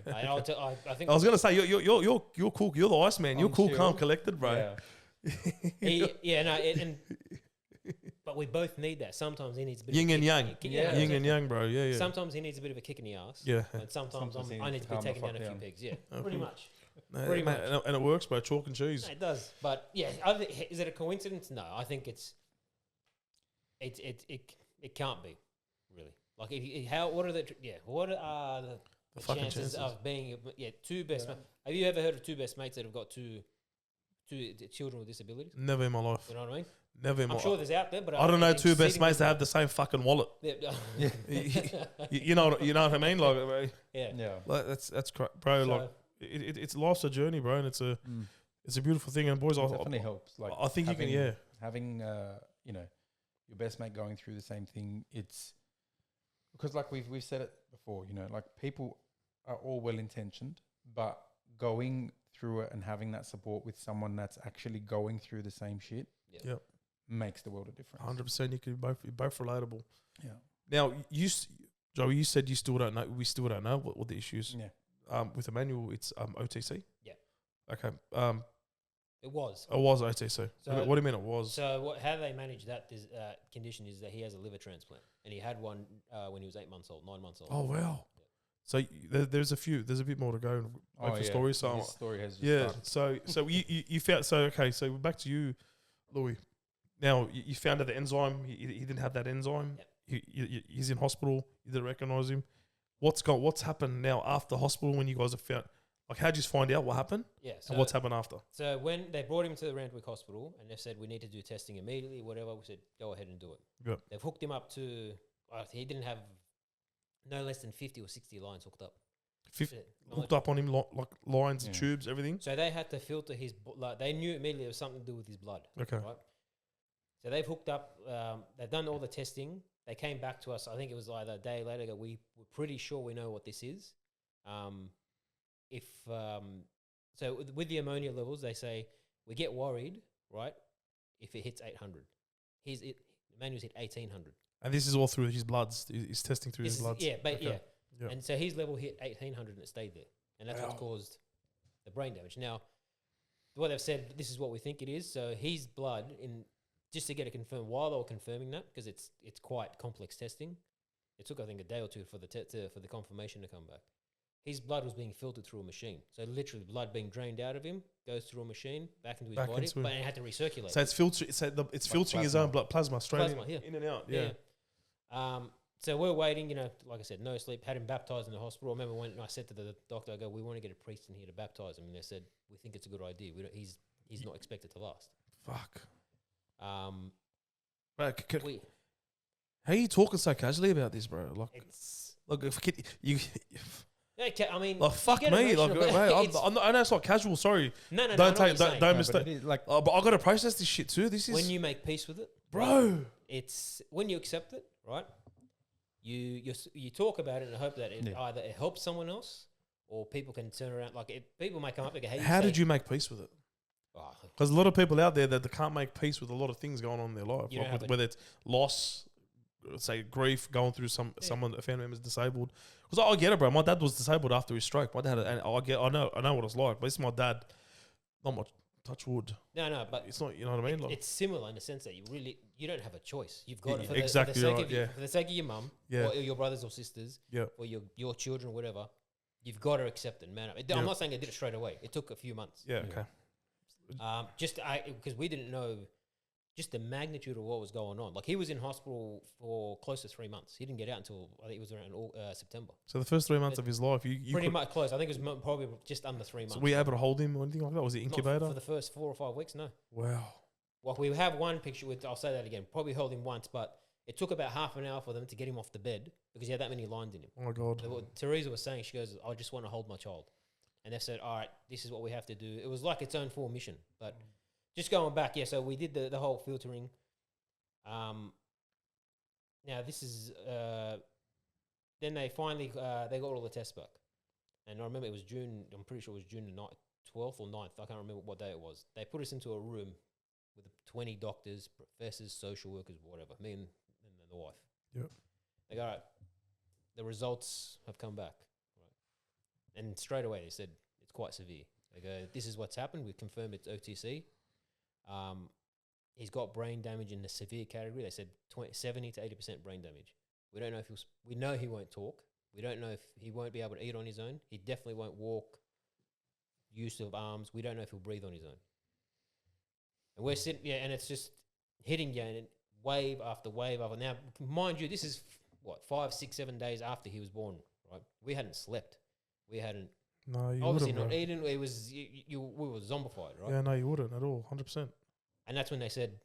I think I was gonna say you're cool. You're the ice man. You're I'm cool, chill. calm, collected, bro. but we both need that. Sometimes he needs a bit Yin of a and kick. yang. Yin and yang, bro. Yeah, yeah. Sometimes he needs a bit of a kick in the ass. Yeah. And sometimes Sometimes he I need to be calm the taken down fuck a few down. pegs. Yeah, Okay. pretty much. No, Pretty mate, and it works, bro. Chalk and cheese. It does, but yeah, is it a coincidence? No, I think it can't be, really. Like, what are the fucking chances of being two best mates? Have you ever heard of two best mates that have got two children with disabilities? Never in my life. You know what I mean? Never in my I'm sure there's out there, but I don't know think two best sitting mates with that have the same fucking wallet. Yeah. You know what I mean? Like, Yeah. Yeah. like that's bro. So- Like, it's life's a journey, bro, and it's a beautiful thing. And boys, It definitely helps. Like, I think having, you can, having your best mate going through the same thing. It's because, like, we've said it before. Like, people are all well intentioned, but going through it and having that support with someone that's actually going through the same shit, Yep. makes the world a difference. 100%. You can both relatable. Yeah. Now, Joey, you said you still don't know. We still don't know what the issues. Yeah. With Emanuel, it's OTC. Yeah. Okay. It was. It was OTC. So- What do you mean it was? So how they manage that condition is that he has a liver transplant, and he had one when he was 9 months old. Oh wow. So there's a bit more to go in both the stories. So His story has just started. so you found, so okay, so back to you, Louis. Now you found out the enzyme. He didn't have that enzyme. Yep. He's in hospital. You didn't recognize him. What's happened now after hospital when you guys have found? Like, how'd you find out what happened? Yeah. So, And what's happened after? So when they brought him to the Randwick Hospital and they said we need to do testing immediately, whatever, we said go ahead and do it. Yep. They've hooked him up to. He didn't have no less than 50 or 60 lines hooked up. Hooked up on him like lines and Yeah. tubes, everything. So they had to filter his blood. They knew immediately it was something to do with his blood. Okay. Right. So they've hooked up. They've done all the testing. They came back to us. I think it was either a day later. Go, we're pretty sure we know what this is. So with the ammonia levels, they say we get worried, right, if it hits 800. Emmanuel's hit 1800. And this is all through his bloods. He's testing through his bloods. Yeah, but Okay. Yeah. And so his level hit 1800 and it stayed there, and that's what's caused the brain damage. Now, what they've said, this is what we think it is. So his blood, just to get it confirmed, while they were confirming that, because it's quite complex testing, It took, I think, a day or two for for the confirmation to come back. His blood was being filtered through a machine. So literally, blood being drained out of him goes through a machine back into his body, but it had to recirculate. So it's filtering his own blood plasma straight in and out. Yeah. So we're waiting. Like I said, no sleep. Had him baptized in the hospital. I remember when I said to the doctor, I go, "We want to get a priest in here to baptize him," and they said, "We think it's a good idea. He's not expected to last." Fuck. Right, how are you talking so casually about this, bro? Look, if you. Okay, I mean, fuck me, I know it's not casual. Sorry, no, don't mistake. But I got to process this shit too. This is when you make peace with it, bro. It's when you accept it, right? You talk about it in the hope that either it helps someone else or people can turn around. People might come up and go, "Hey, how did you make peace with it?" Because a lot of people out there that they can't make peace with a lot of things going on in their life, whether it's loss, say grief, going through a family member's disabled. Because I get it, bro. My dad was disabled after his stroke. My dad, and I know what it's like. But it's my dad. Not much. Touch wood. No, but it's not. You know what I mean? It's similar in the sense that you don't have a choice. You've got it for the sake of your mum, or your brothers or sisters, or your children, whatever. You've got to accept it, man. I'm not saying I did it straight away. It took a few months. Yeah. Okay. Because we didn't know just the magnitude of what was going on. Like, he was in hospital for close to 3 months. He didn't get out until, I think it was around September. So the first 3 months of his life, you pretty much close. I think it was probably just under 3 months. So were you able to hold him or anything like that? Was it incubator? Not for the first 4 or 5 weeks, no. Wow. Well, we have one picture with, I'll say that again, probably held him once, but it took about half an hour for them to get him off the bed because he had that many lines in him. Oh, my God. So what Teresa was saying, she goes, "I just want to hold my child." And they said, "All right, this is what we have to do." It was like its own full mission. But just going back, so we did the whole filtering. Now this is then they finally they got all the tests back, and I remember it was June. I'm pretty sure it was June 12th or 9th. I can't remember what day it was. They put us into a room with 20 doctors, professors, social workers, whatever. Me and the wife. Yep. They go, "All right, the results have come back." Right. And straight away they said it's quite severe. They go, "This is what's happened. We confirmed it's OTC. He's got brain damage in the severe category." They said 70 to 80% brain damage. We don't know if we know he won't talk. We don't know if he won't be able to eat on his own. He definitely won't walk, use of arms. We don't know if he'll breathe on his own. And we're sitting, and it's just hitting you, and wave after wave after. Now, mind you, this is 5, 6, 7 days after he was born, right? We hadn't slept. We hadn't. No, you obviously wouldn't, not eating. It was we were zombified, right? Yeah, no, you wouldn't at all, 100%. And that's when they said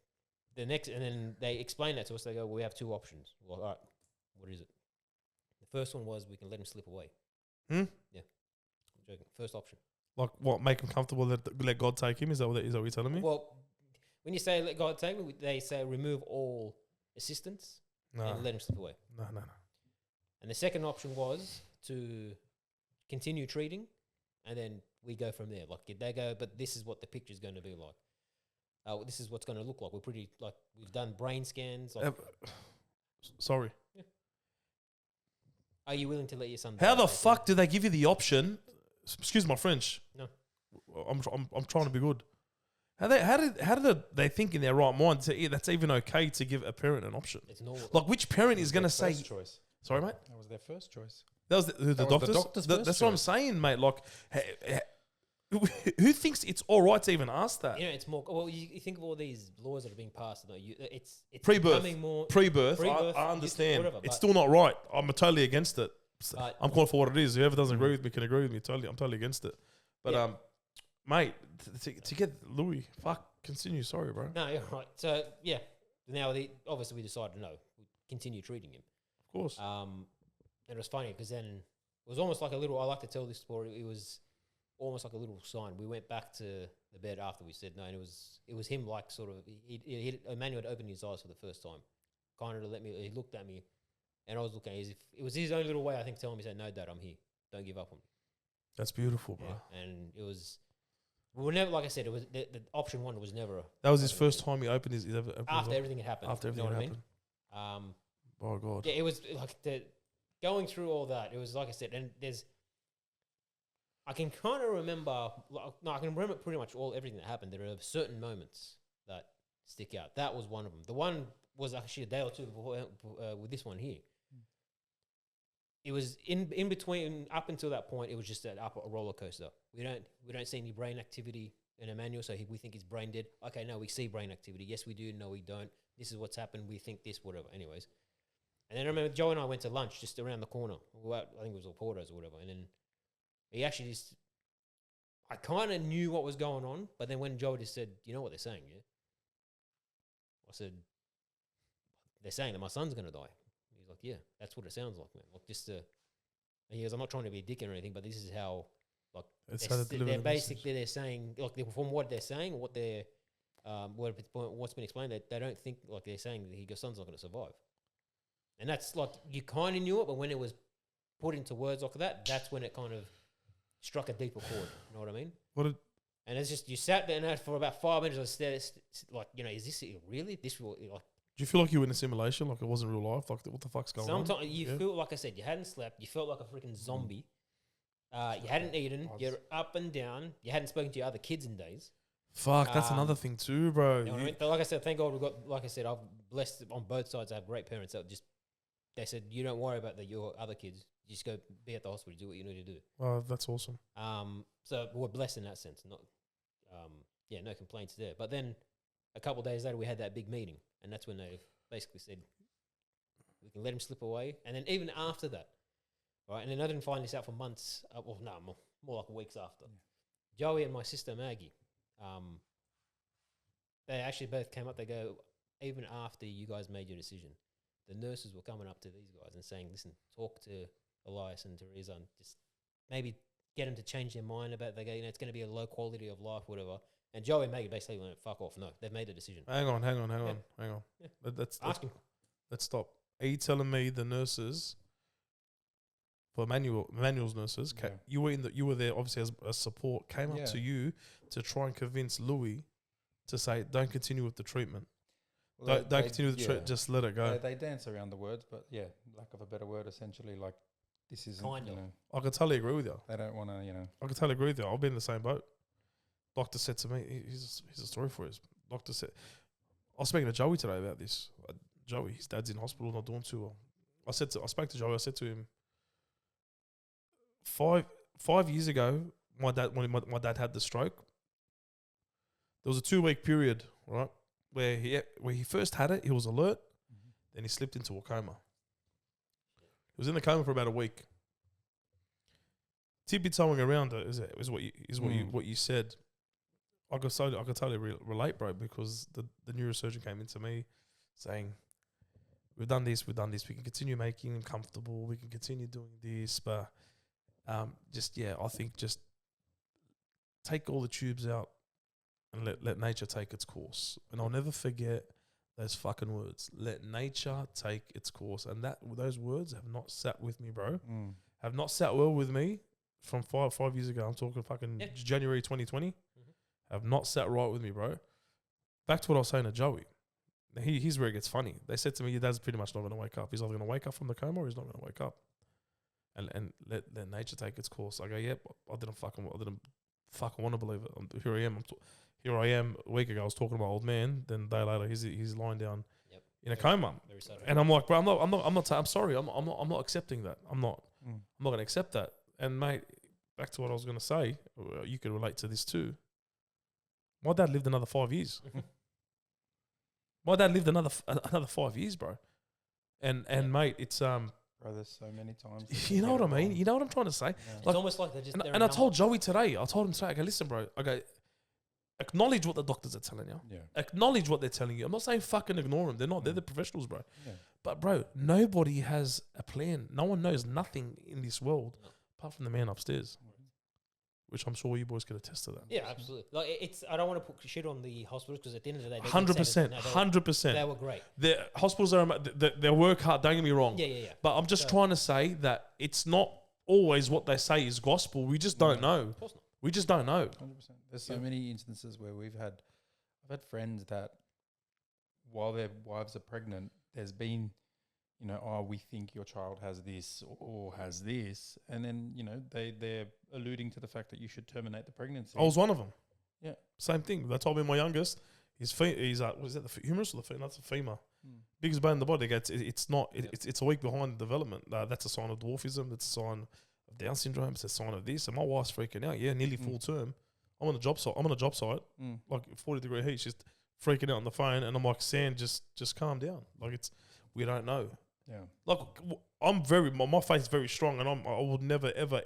and then they explained that to us. They go, "Well, we have 2 options." Well, all right, what is it? The first one was we can let him slip away. Yeah, I'm joking. First option. Like what? Make him comfortable. Let God take him. Is that what you're telling me? Well, when you say let God take him, they say remove all assistance and let him slip away. No. And the second option was to continue treating, and then we go from there. Like they go, but this is what the picture is going to be like. This is what's going to look like. We're pretty we've done brain scans. Sorry. Yeah. Are you willing to let your son? How the fuck do they give you the option? Excuse my French. No. I'm trying to be good. How did they think in their right mind to that's even okay to give a parent an option? It's normal. Like which parent is going to say? Choice. Sorry, mate. That was their first choice. That was the doctors. That's what I'm saying, mate. Like. Who thinks it's all right to even ask that? It's more. Well, you think of all these laws that are being passed. It's pre-birth. More pre-birth. I understand. It's still not right. I'm totally against it. I'm calling for what it is. Whoever doesn't agree with me can agree with me. I'm totally against it. But mate, to get Louis, continue. Sorry, bro. No, you're right. So now obviously we decided no, we continue treating him. Of course. And it was funny because then it was almost like a little. I like to tell this story. It was almost like a little sign. We went back to the bed after we said no, and it was him like sort of. Emanuel had opened his eyes for the first time, kind of to let me. He looked at me, and I was looking as if it was his own little way. I think telling me, "Say no, Dad, I'm here. Don't give up on me." That's beautiful, bro. Yeah. And it was. We were never, like I said, it was the option one was never. That was his first time he opened his. After everything had happened. After everything had happened. Oh God. Yeah, it was like going through all that. It was like I said, and I can kind of remember. I can remember pretty much everything that happened. There are certain moments that stick out. That was one of them. The one was actually a day or two before with this one here. it was in between up until that point. It was just a roller coaster. We don't see any brain activity in Emanuel, so we think he's brain dead. Okay, no, we see brain activity. Yes, we do. No, we don't. This is what's happened. We think this, whatever. Anyways, and then I remember Joe and I went to lunch just around the corner. I think it was all Portos or whatever. And then he actually just, I kind of knew what was going on, but then when Joe just said, "You know what they're saying, yeah?" I said, "They're saying that my son's gonna die." He's like, "Yeah, that's what it sounds like, man." Like and he goes, "I'm not trying to be a dick or anything, but this is how." Like they're basically they're saying, like from what they're saying, what they're what's been explained, that they don't think, like they're saying that your son's not going to survive, and that's like you kind of knew it, but when it was put into words like that, that's when it kind of struck a deeper chord. You know what I mean? And it's just you sat there and for about 5 minutes. I was there, like, is this really this real? Like, do you feel like you were in a simulation, like it wasn't real life? Like what the fuck's going on? Sometimes you feel, like I said, you hadn't slept. You felt like a freaking zombie. You hadn't eaten. You're up and down. You hadn't spoken to your other kids in days. Fuck, that's another thing too, bro. You know what I mean? But like I said, thank God we've got. Like I said, I've blessed on both sides. I have great parents that they said, you don't worry about your other kids. You just go be at the hospital, do what you need to do. Oh, that's awesome. So we're blessed in that sense. Not, no complaints there. But then a couple of days later, we had that big meeting, and that's when they basically said we can let him slip away. And then even after that. Right, and then I didn't find this out for months. More like weeks after. Yeah. Joey and my sister Maggie, they actually both came up. They go, even after you guys made your decision, the nurses were coming up to these guys and saying, "Listen, talk to Elias and Teresa and just maybe get them to change their mind about they go, it's going to be a low quality of life, whatever." And Joey and Maggie basically went, "Fuck off! No, they've made a decision." Hang on. Yeah. Let's stop. Are you telling me the nurses? For Emmanuel's nurses, you were there obviously as a support. Came up to you to try and convince Louis to say, "Don't continue with the treatment. Well, don't continue with the treatment. Just let it go." They dance around the words, but lack of a better word, essentially, like this isn't. Kind of. I can totally agree with you. They don't want to, I can totally agree with you. I've been in the same boat. Doctor said to me, "Here's a story for you." Doctor said, I was speaking to Joey today about this. Joey, his dad's in hospital, not doing too well. I spoke to Joey. I said to him, 5 years ago, when my dad had the stroke, there was a 2-week period, right, where he first had it. He was alert, then he slipped into a coma. He was in the coma for about a week. Tiptoeing around it is what you said. I could totally relate, bro, because the neurosurgeon came into me saying, we've done this, we can continue making him comfortable, we can continue doing this, but I think just take all the tubes out and let nature take its course. And I'll never forget those fucking words. Let nature take its course. And those words have not sat with me, bro. Have not sat well with me from 5 years ago. I'm talking fucking January 2020. Have not sat right with me, bro. Back to what I was saying to Joey. Here's where it gets funny. They said to me, your dad's pretty much not going to wake up. He's either going to wake up from the coma or he's not going to wake up. And let nature take its course. I go, yep, I didn't fucking want to believe it. Here I am. A week ago, I was talking to my old man. Then a day later, he's lying down in a coma. And I'm like, bro, I'm sorry. I'm not accepting that. I'm not going to accept that. And mate, back to what I was going to say, you could relate to this too. My dad lived another 5 years. My dad lived another 5 years, bro. And mate, it's Bro, there's so many times. You know what I mean? You know what I'm trying to say? It's almost like they're just. And I told Joey today. I told him today. I go, listen, bro. I go, acknowledge what the doctors are telling you. Yeah. Acknowledge what they're telling you. I'm not saying fucking ignore them. They're not. They're the professionals, bro. Yeah. But bro, nobody has a plan. No one knows nothing in this world apart from the man upstairs. Which I'm sure you boys could attest to that. Yeah, absolutely. Like I don't want to put shit on the hospitals because at the end of the day, 100%. They were great. The hospitals they work hard. Don't get me wrong. Yeah. But I'm just trying to say that it's not always what they say is gospel. We just don't know. Of course not. We just don't know. 100%. There's so many instances where I've had friends that while their wives are pregnant, there's been, we think your child has this or has this. And then, they're alluding to the fact that you should terminate the pregnancy. I was one of them. Yeah. Same thing. They told me my youngest, was that the humerus or the femur? That's the femur. Biggest bone in the body. It's not. It's a week behind development. That's a sign of dwarfism. That's a sign of Down syndrome. It's a sign of this. And my wife's freaking out. Yeah, nearly full term. I'm on a job site. Like 40-degree heat. She's freaking out on the phone, and I'm like, Sam, just calm down. Like we don't know. Yeah. Like my faith's very strong, and I would never ever.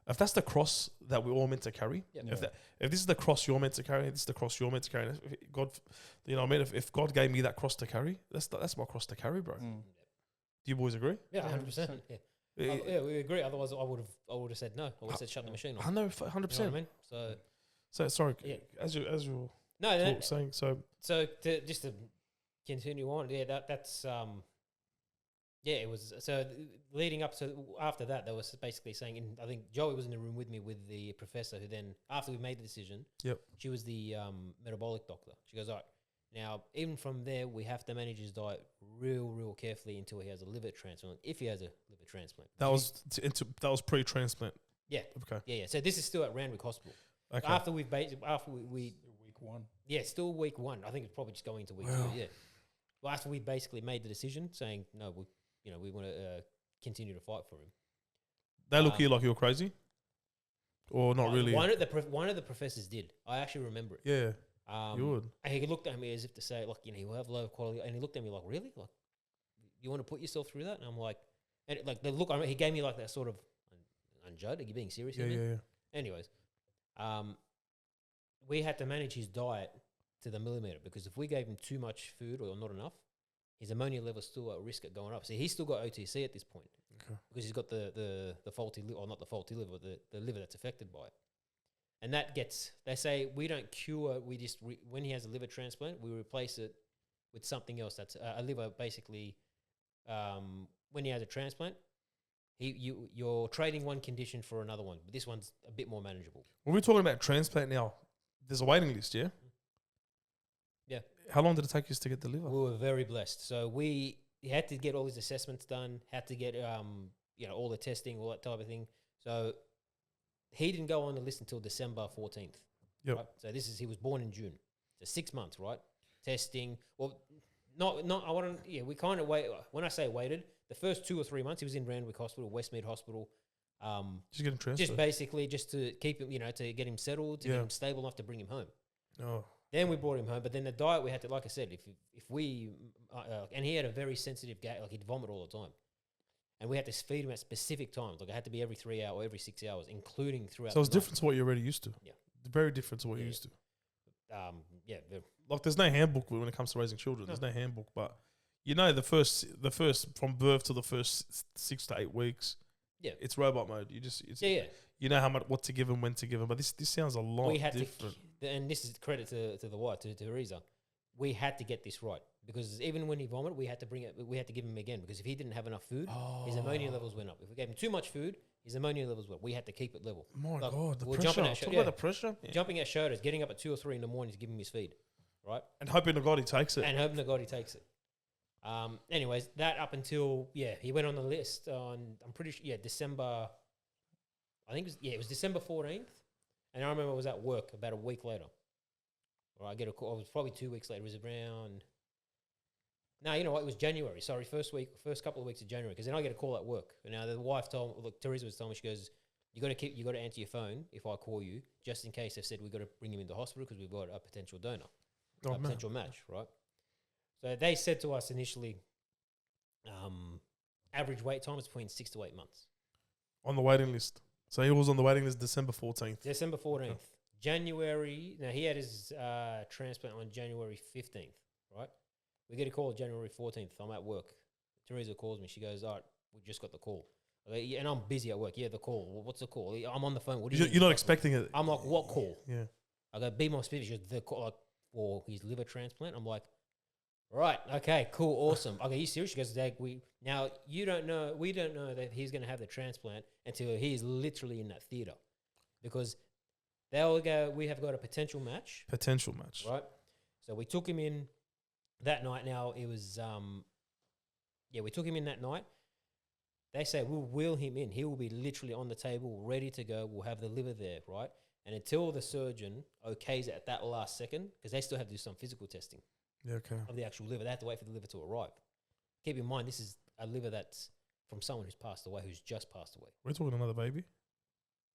If that's the cross that we're all meant to carry, if this is the cross you're meant to carry, this is the cross you're meant to carry. If God, you know what I mean? If God gave me that cross to carry, that's my cross to carry, bro. Do you boys agree? Yeah, 100%. Yeah, we agree. Otherwise, I would have said no. I would have said shut the machine off. I know, 100%. You know what I mean? So sorry. Yeah. As you're saying so. So just to continue on, that's it was so leading up to after that. They was basically saying, and I think Joey was in the room with me with the professor who then after we made the decision, she was the metabolic doctor. She goes, all right, now even from there we have to manage his diet real carefully until he has a liver transplant. If he has a liver transplant, that was pre-transplant. Yeah. Okay. Yeah. So this is still at Randwick Hospital. Okay. After we week 1. Yeah, still week 1. I think it's probably just going into week 2. Yeah. Well, after we basically made the decision, saying no, we want to continue to fight for him. They look at you like you're crazy, or not really. One of the professors did. I actually remember it. Yeah. You would. And he looked at me as if to say, like, you have low quality, and he looked at me like, really, like, you want to put yourself through that? And I'm like, and like the look, he gave me like that sort of, Judd, are you being serious? Yeah. Anyways, we had to manage his diet to the millimeter, because if we gave him too much food or not enough, his ammonia level is still at risk of going up. So he's still got OTC at this point, because he's got the faulty liver, or not the faulty liver, the liver that's affected by it. And that gets, they say we don't cure, we just, when he has a liver transplant, we replace it with something else that's a liver basically, when he has a transplant, you're trading one condition for another one, but this one's a bit more manageable. When we're talking about transplant now, there's a waiting list, yeah? Yeah. How long did it take us to get the liver? We were very blessed. So we had to get all his assessments done, had to get all the testing, all that type of thing. So he didn't go on the list until December 14th. Yep. Right? So he was born in June. So 6 months, right? Testing. Well, we kind of wait. When I say waited, the first 2 or 3 months he was in Randwick Hospital, Westmead Hospital. Just get him transferred. Just basically just to keep him, to get him settled, to get him stable enough to bring him home. Oh. Then we brought him home, but then the diet we had to, like I said, if we, and he had a very sensitive gut, like he'd vomit all the time. And we had to feed him at specific times. Like it had to be every 3 hours or every 6 hours, including throughout. So it's different to what you're already used to. Yeah. Very different to what you're used to. Like there's no handbook when it comes to raising children. There's no handbook, but the first from birth to the first 6 to 8 weeks. Yeah. It's robot mode. You know how much, what to give them, when to give them. But this sounds a lot different. And this is credit to the wife, to Teresa. We had to get this right, because even when he vomited, we had to give him again, because if he didn't have enough food, his ammonia levels went up. If we gave him too much food, his ammonia levels went up. We had to keep it level. My God, the pressure. Talk about the pressure. Yeah. Jumping at shoulders, getting up at 2 or 3 in the morning to give him his feed, right? And hoping to God he takes it. Anyways, that up until, he went on the list on, I'm pretty sure, December, I think it was December 14th. And I remember I was at work about a week later. Or I get a call, it was probably 2 weeks later. It was around, no, you know what, it was January. Sorry, first couple of weeks of January. Because then I get a call at work. And now the wife Teresa was telling me, she goes, you got to answer your phone if I call you, just in case they've said we've got to bring him into hospital because we've got a potential donor, potential match, right? So they said to us initially, average wait time is between 6 to 8 months. On the waiting list. So he was on the waiting list December 14th. December 14th. Okay. January, now he had his transplant on January 15th, right? We get a call January 14th. I'm at work. Teresa calls me. She goes, all right, we just got the call. And I'm busy at work. Yeah, the call. Well, what's the call? I'm on the phone. What do you mean? You're not expecting it. I'm like, what call? Yeah. I go, be more specific. She goes, the call, like, for his liver transplant. I'm like, right, okay, cool, awesome. Okay, you serious? She goes, Dad, we don't know that he's going to have the transplant until he's literally in that theatre, because they'll go, we have got a potential match. Right? So we took him in that night. Now it was, we took him in that night. They say, we'll wheel him in. He will be literally on the table, ready to go. We'll have the liver there, right? And until the surgeon okays it at that last second, because they still have to do some physical testing. Yeah, okay. of the actual liver. They have to wait for the liver to arrive. Keep in mind, this is a liver that's from someone who's passed away, who's just passed away. We're talking another baby.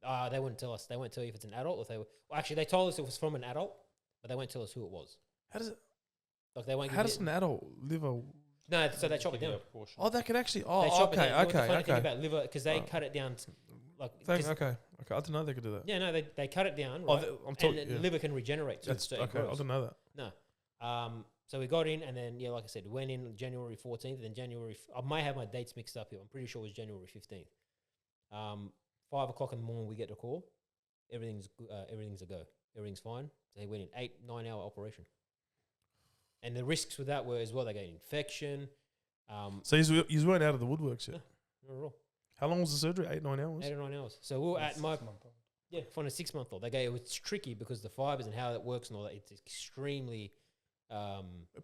They wouldn't tell us. They won't tell you if it's an adult or if they were. Well, actually, they told us it was from an adult, but they won't tell us who it was. How does it? Like they won't. How does an adult liver? No, so they chop it Give you down. a portion. Oh, they can actually. They Oh, chop it okay, down. You know what the okay, funny thing okay. about liver, because they cut it down. Like, Thank, 'cause- okay. I didn't know they could do that. yeah, no, they cut it down. Oh, Right? I'm And talking. the Yeah. liver can regenerate too. That's so it okay. I grows. didn't know that. No. So we got in, and then like I said, we went in January 14th, and then I might have my dates mixed up here. I'm pretty sure it was January 15th. 5 o'clock in the morning, we get a call. Everything's a go. Everything's fine. So they went in 8-9 hour operation. And the risks with that were as well. They got infection. So you weren't out of the woodworks yet. Not at all. How long was the surgery? 8-9 hours. 8 or 9 hours. So we were at 6 my month old. from a 6-month-old. They go, it's tricky because the fibers and how it works and all that. It's extremely.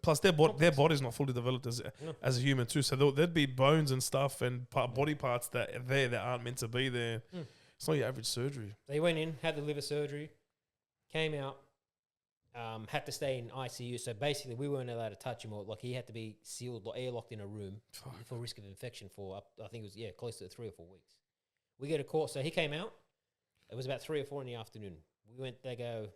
Plus, their body's not fully developed as No. as a human too. So there'd be bones and stuff and body parts that are there that aren't meant to be there. Mm. It's not your average surgery. They went in, had the liver surgery, came out, had to stay in ICU. So basically, we weren't allowed to touch him, or like he had to be sealed, like airlocked in a room for risk of infection for I think it was close to 3 or 4 weeks. We get a call, so he came out. It was about 3 or 4 in the afternoon. We went. They go,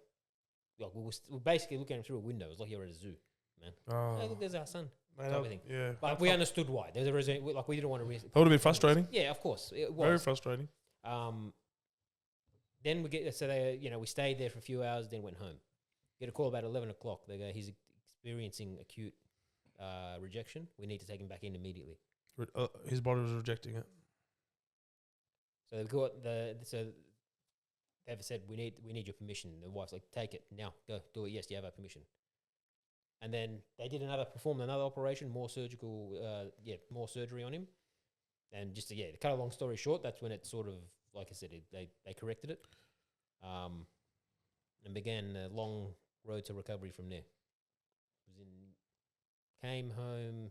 like we were basically looking at him through a window. It was like you were at a zoo, man. Oh, Hey, look, there's our son. man, type of thing. yeah. But we understood why. There was a reason. Like we didn't want to. That would have been frustrating. Yeah, of course, it was. Very frustrating. Then we get we stayed there for a few hours, then went home. Get a call about 11 o'clock. They go, he's experiencing acute rejection. We need to take him back in immediately. His body was rejecting it. So they've got they've said we need your permission. The wife's like, take it now, go do it. Yes, you have our permission. And then they performed another operation, more surgical, more surgery on him. And just to cut a long story short, that's when it sort of, like I said, they corrected it, and began a long road to recovery from there. Came home.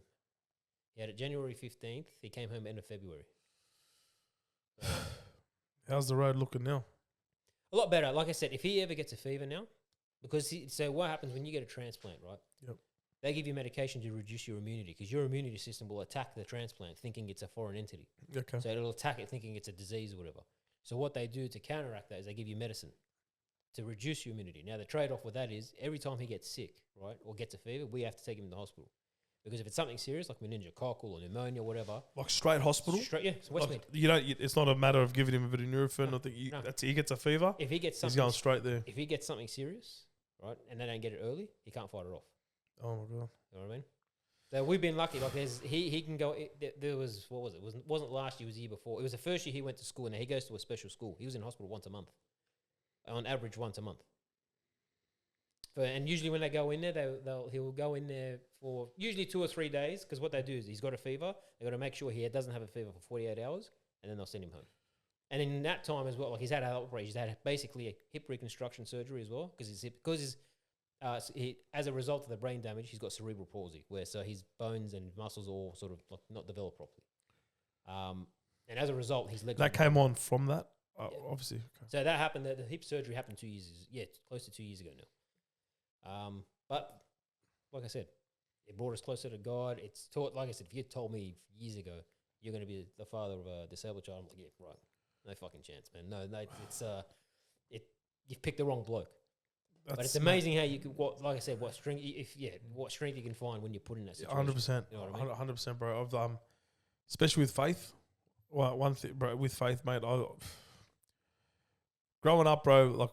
He had it January 15th. He came home end of February. How's the road looking now? A lot better. Like I said, if he ever gets a fever now, because so what happens when you get a transplant, right? Yep. They give you medication to reduce your immunity because your immunity system will attack the transplant thinking it's a foreign entity. Okay. So it'll attack it thinking it's a disease or whatever. So what they do to counteract that is they give you medicine to reduce your immunity. Now, the trade-off with that is every time he gets sick, right, or gets a fever, we have to take him to the hospital. Because if it's something serious, like meningococcal or pneumonia or whatever. Like straight hospital? So Westmead. It's not a matter of giving him a bit of Nurofen. No, I think no. he gets a fever, If he gets he's something, going straight there. if he gets something serious, right, and they don't get it early, he can't fight it off. Oh, my God. You know what I mean? So we've been lucky. Like he can go. There was what was it? Wasn't last year? It was the year before. It was the first year he went to school, and he goes to a special school. He was in hospital once a month, on average once a month. And usually when they go in there, he'll go in there for usually 2 or 3 days because what they do is he's got a fever. They got to make sure he doesn't have a fever for 48 hours, and then they'll send him home. And in that time as well, like he's had an operation. He's had basically a hip reconstruction surgery as well because as a result of the brain damage, he's got cerebral palsy, where so his bones and muscles all sort of like not developed properly. And as a result, his legs. That came on from that, obviously. Okay. So that happened. The hip surgery happened 2 years. Yeah, close to 2 years ago now. But like I said, it brought us closer to God. It's taught. Like I said, if you told me years ago you're going to be the father of a disabled child, I'm like, yeah, right, no fucking chance, man. No, it's you've picked the wrong bloke. But it's amazing how you could, what strength you can find when you're put in that situation. 100%. You know what I mean? 100%, bro. Especially with faith. Well, one thing, bro, with faith, mate. Growing up, bro,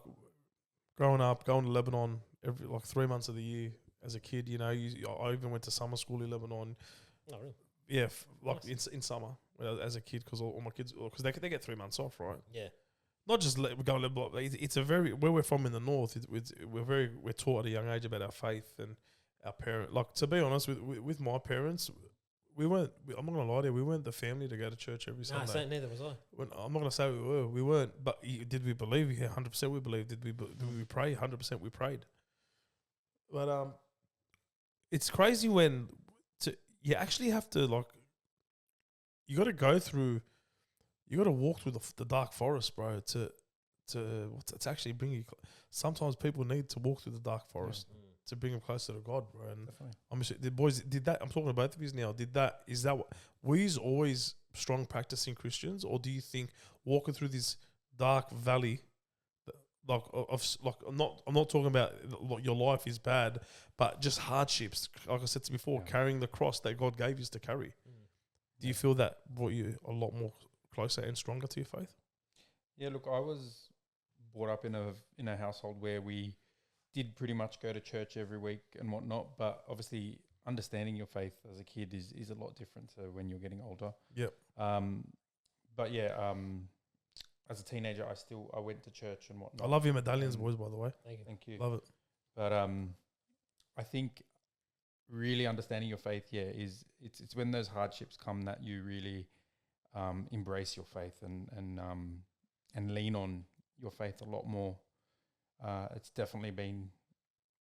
going to Lebanon every 3 months of the year as a kid. You know, I even went to summer school in Lebanon. Oh, really? Yeah, Nice. in summer as a kid, because all my kids, because they get 3 months off, right? Yeah. Not just we go Lebanon. It's a very, where we're from in the north. We're taught at a young age about our faith and our parents. Like, to be honest, with my parents, we weren't. I'm not gonna lie to you. We weren't the family to go to church every No, Sunday. neither was I. I'm not gonna say we were. We weren't. But did we believe? Yeah, 100% we believed. Did we pray? 100% we prayed. But it's crazy when you actually have to you got to go through. You got to walk through the dark forest, bro. To actually bring you. Sometimes people need to walk through the dark forest. to bring them closer to God, bro. And Definitely. I'm just, the boys did that. I'm talking to both of you now. Is that what were you always strong practicing Christians, or do you think walking through this dark valley, I'm not talking about your life is bad, but just hardships, like I said to you before, carrying the cross that God gave you to carry. Do you feel that brought you a lot more closer and stronger to your faith? Yeah, look, I was brought up in a household where we did pretty much go to church every week and whatnot, but obviously understanding your faith as a kid is a lot different to when you're getting older. Yep. But yeah, as a teenager, I went to church and whatnot. I love your medallions, boys, by the way. Thank you. Love it. But I think really understanding your faith, it's when those hardships come that you really embrace your faith and lean on your faith a lot more. It's definitely been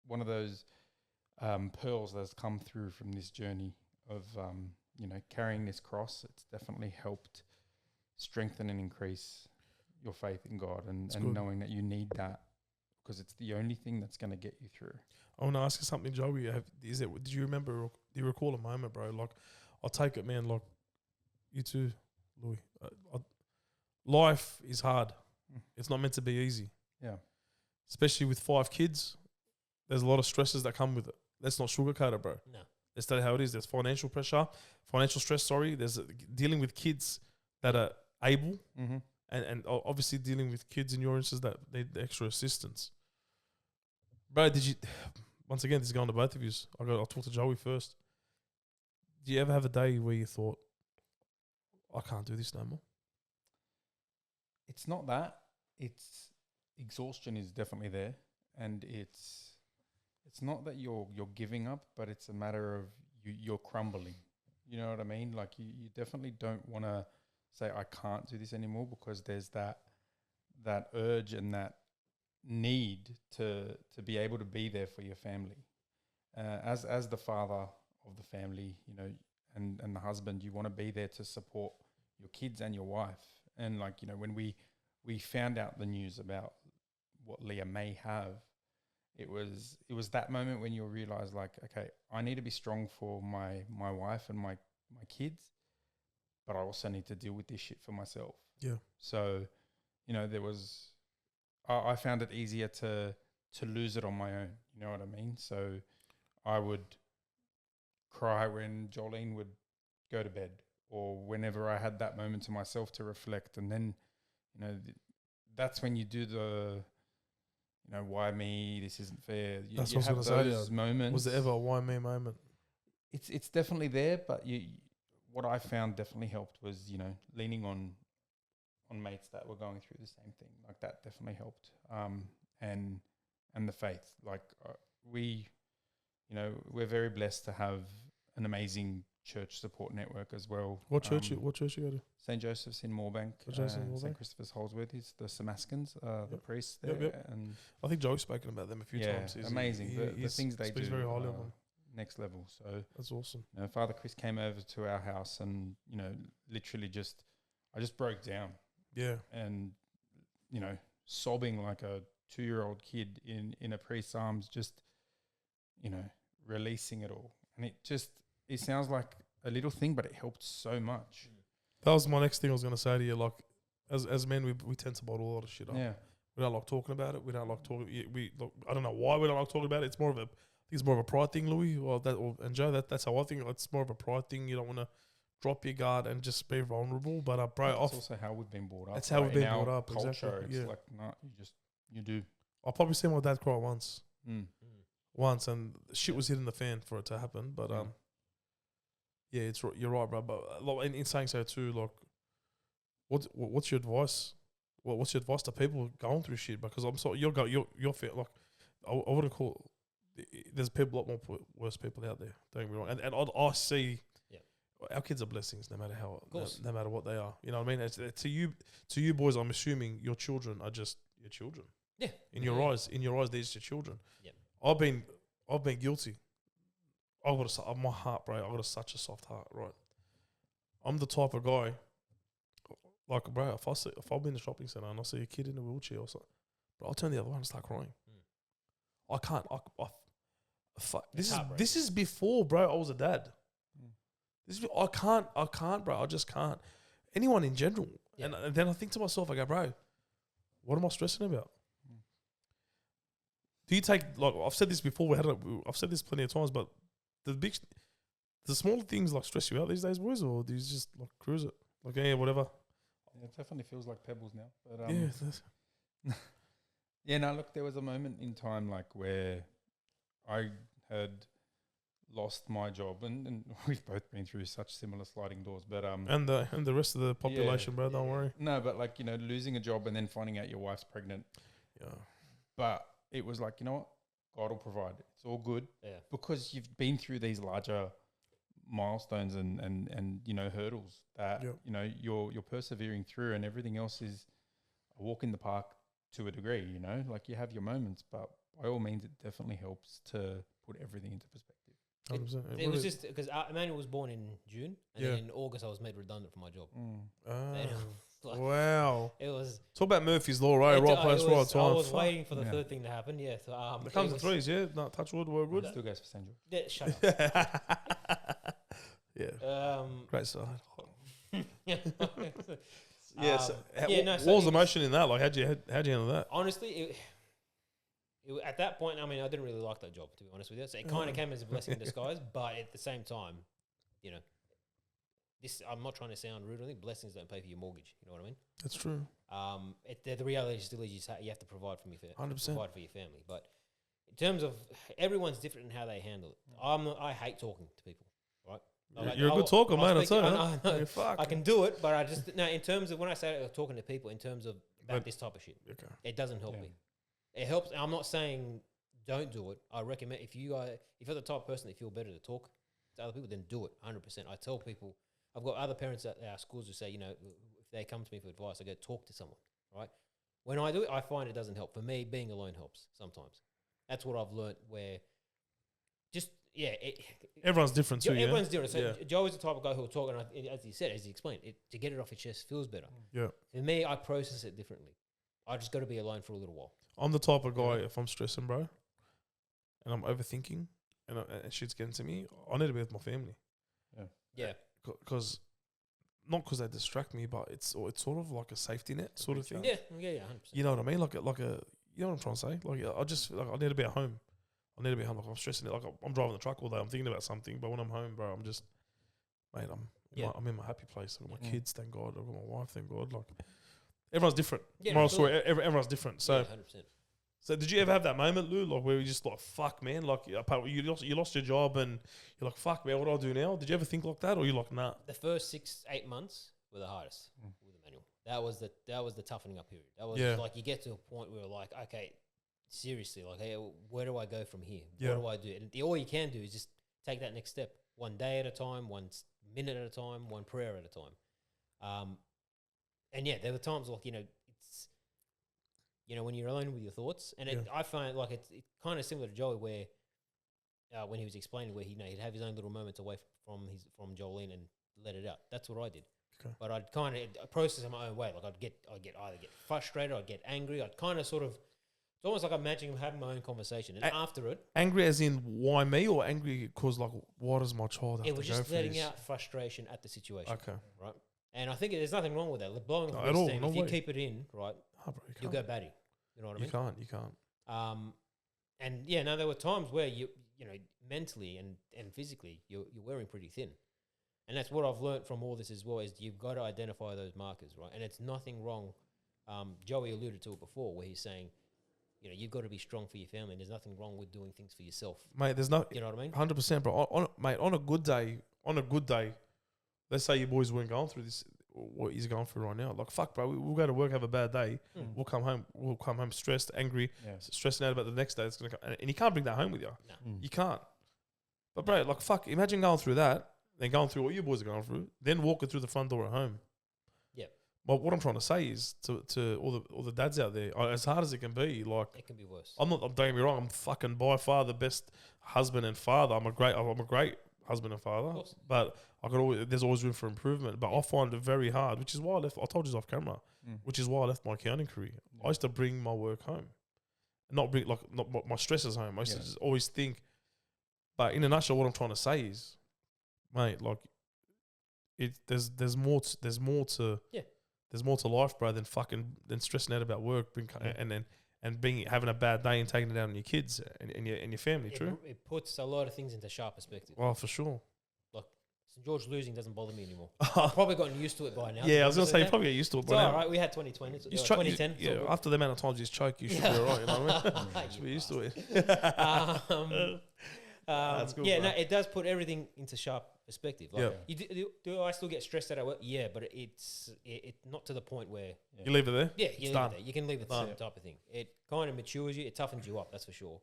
one of those pearls that's come through from this journey of carrying this cross. It's definitely helped strengthen and increase your faith in God and knowing that you need that because it's the only thing that's going to get you through. I want to ask you something, Joey. Did you recall a moment, bro? Like, I'll take it, man. Like, you too, Louis. Life is hard. It's not meant to be easy. Yeah. Especially with 5 kids, there's a lot of stresses that come with it. Let's not sugarcoat it, bro. No. Let's tell you how it is. There's financial stress, There's dealing with kids that are able and obviously dealing with kids in your instance that need extra assistance. Bro, once again, this is going to both of you. I'll talk to Joey first. Do you ever have a day where you thought, I can't do this no more? It's not that. It's exhaustion is definitely there, and it's not that you're giving up, but it's a matter of you're crumbling. You know what I mean? Like you definitely don't want to say I can't do this anymore because there's that urge and that need to be able to be there for your family. As the father of the family, and the husband, you want to be there to support your kids and your wife. And when we found out the news about what Leah may have, it was that moment when you realize okay, I need to be strong for my wife and my kids, but I also need to deal with this shit for myself. Yeah. So, I found it easier to lose it on my own. You know what I mean? So I would cry when Jolene would go to bed, or whenever I had that moment to myself to reflect. And then, that's when you do the, why me? This isn't fair. That's you what I was have going to those say. moments. Was there ever a why me moment? It's definitely there, but what I found definitely helped was, leaning on mates that were going through the same thing. Like that definitely helped. And the faith. We're very blessed to have an amazing church support network as well. What church you go to? St. Joseph's in Moorbank. St. Christopher's Holsworth. It's the Samaskins, the priests there. Yep. And I think Joe's spoken about them a few times. Amazing. The things they do very highly of them. Next level. So that's awesome. Father Chris came over to our house and, literally I just broke down. Yeah. And, sobbing like a 2-year-old kid in a priest's arms, just, releasing it all. And it sounds like a little thing, but it helped so much. That was my next thing I was going to say to you. Like, as men, we tend to bottle a lot of shit up. Yeah. We don't like talking about it. We don't like talking. I don't know why we don't like talking about it. I think it's more of a pride thing, Louis, and Joe. That's how I think. It's more of a pride thing. You don't want to drop your guard and just be vulnerable. But bro, that's also how we've been brought up. That's how we've been brought up. Culture, exactly. it's like no, you do. I've probably seen my dad cry once. Once, and shit was hitting the fan for it to happen. But yeah, you're right, bro. But in saying so too, like, what's your advice? What's your advice to people going through shit? Because I'm sorry, you're fair. Like, I wouldn't call. There's people, a lot more worse people out there. Don't get me wrong. And I see. Our kids are blessings, no matter no matter what they are. You know what I mean? To you boys, I'm assuming your children are just your children. Yeah. In your eyes, they're just your children. Yeah. I've been guilty. I've got my heart, bro. I've got such a soft heart, right? I'm the type of guy, like, bro, if I'm in the shopping center and I see a kid in a wheelchair or something, bro, I'll turn the other way and start crying. I can't. This is before, bro. I was a dad. Mm. I can't, bro. I just can't. Anyone in general. Yeah. And then I think to myself, I go, bro, what am I stressing about? Mm. Do you take, like, I've said this before, I've said this plenty of times, but the small things like stress you out these days, boys, or do you just like cruise it? Like, yeah, whatever. Yeah, it definitely feels like pebbles now. But Yeah. yeah, no, look, there was a moment in time like where I had lost my job, and we've both been through such similar sliding doors. But And the rest of the population, bro, don't worry. No, but like, you know, losing a job and then finding out your wife's pregnant. Yeah. But it was like, you know what? God will provide. It's all good. Yeah. Because you've been through these larger milestones and you know, hurdles that Yep. you know you're persevering through, and everything else is a walk in the park to a degree. You know, like you have your moments, but by all means, it definitely helps to put everything into perspective. 100%. It was just because Emanuel was born in June, and Yeah. then in August I was made redundant from my job. And like, Wow. it was Talk about Murphy's Law, right? Right place, right time. I was Fuck. waiting for the Yeah. third thing to happen. Yeah, so, It comes in was- threes, yeah. No, touch wood, we're good. Still goes for St. George. Yeah, shut Yeah. up. Great side. Yeah. Yeah. So, so what was it the motion in that? Like, how'd you handle that? Honestly, at that point, I mean, I didn't really like that job, to be honest with you. So it kind of came as a blessing in disguise, but at the same time, you know, I'm not trying to sound rude. I think blessings don't pay for your mortgage. You know what I mean? That's true. The reality still is you have to provide for 100%. provide for your family. But in terms of everyone's different in how they handle it. I hate talking to people. Right? You're a good talker, man. I tell you. I know. Yeah, fuck. I can do it, but I just no. In terms of when I say talking to people, in terms of about this type of shit, Okay. it doesn't help Yeah. me. It helps. I'm not saying don't do it. I recommend if you're the type of person that feel better to talk to other people, then do it 100%. I tell people, I've got other parents at our schools who say, you know, if they come to me for advice, I go talk to someone, right? When I do it, I find it doesn't help. For me, being alone helps sometimes. That's what I've learned where just, yeah. Everyone's different too, Everyone's different. So Yeah. Joe is the type of guy who will talk, and as he explained, to get it off his chest feels better. Yeah. For me, I process it differently. I just got to be alone for a little while. I'm the type of guy, if I'm stressing, bro, and I'm overthinking, and shit's getting to me, I need to be with my family. Yeah. Because, not because they distract me, but it's sort of like a safety net sort of thing. Yeah, 100%. You know what I mean? Like a, you know what I'm trying to say? Like, I need to be at home. I need to be home. Like, I'm stressing it. Like, I'm driving the truck all day. I'm thinking about something. But when I'm home, bro, I'm just, mate, I'm in my happy place. I've got my kids, thank God. I've got my wife, thank God. Like, everyone's different. Yeah, Moral absolutely. story, everyone's different. So, Yeah, 100%. so did you ever have that moment, Lou, like where you just like, fuck, man, like you lost your job and you're like, fuck, man, what do I do now? Did you ever think like that, or you like, nah? The first 6-8 months were the hardest with Emanuel. That was the toughening up period. That was like you get to a point where you're like, okay, seriously, like, hey, where do I go from here? Yeah. What do I do? And all you can do is just take that next step, one day at a time, one minute at a time, one prayer at a time. And yeah, there were times like, you know, it's, you know, when you're alone with your thoughts, and I find like it's kind of similar to Joey, where when he was explaining where he'd have his own little moments away from Jolene and let it out. That's what I did. Okay. But I'd kind of process it my own way. Like I'd either get frustrated, I'd get angry. I'd kind of sort of, it's almost like I'm imagining having my own conversation. And after it, Angry as in why me, or angry because like why does my child have it to was go just for letting this? out frustration at the situation. Okay. Right. And I think there's nothing wrong with that. Like blowing No, off at the all, steam, no if you way. keep it in, right, Oh, bro, you you'll can't. go batty. You know what I mean? You can't. And yeah, no, there were times where you know, mentally and physically, you're wearing pretty thin. And that's what I've learned from all this as well, is you've got to identify those markers, right? And it's nothing wrong. Joey alluded to it before, where he's saying, you know, you've got to be strong for your family, and there's nothing wrong with doing things for yourself. Mate, there's no, You know what I mean? 100%, bro. On a good day, let's say your boys weren't going through this, what he's going through right now. Like, fuck, bro, we'll go to work, have a bad day. We'll come home stressed, angry, stressing out about the next day. It's gonna come, and you can't bring that home with you. No. You can't. But bro, like, fuck, imagine going through that, then going through what your boys are going through, then walking through the front door at home. Yeah. But what I'm trying to say is to all the dads out there, as hard as it can be, like, It can be worse. don't get me wrong, I'm fucking by far the best husband and father. I'm a great husband and father. But there's always room for improvement. But I find it very hard, which is why I told you off camera, which is why I left my accounting career. I used to bring my work home. Not my stresses home. I used to just always think, But in a nutshell, what I'm trying to say is, mate, like, there's more to life, bro, than stressing out about work, and having a bad day and taking it out on your kids and your family. True. It puts a lot of things into sharp perspective. Well, for sure. Like St. George losing doesn't bother me anymore. I've probably gotten used to it by now. Yeah, I was gonna say you probably get used to it It's by all now. right. We had 2020, You 2010. yeah, after the amount of times you choke, you should be all right. You know what I mean? Should be used to it. That's good, yeah, bro. no, it does put everything into sharp perspective. Like, Yeah. do I still get stressed out at work? Yeah, but it's not to the point where You leave it there. you leave it done. there. You can leave it there, type of thing. It kind of matures you. It toughens you up. That's for sure.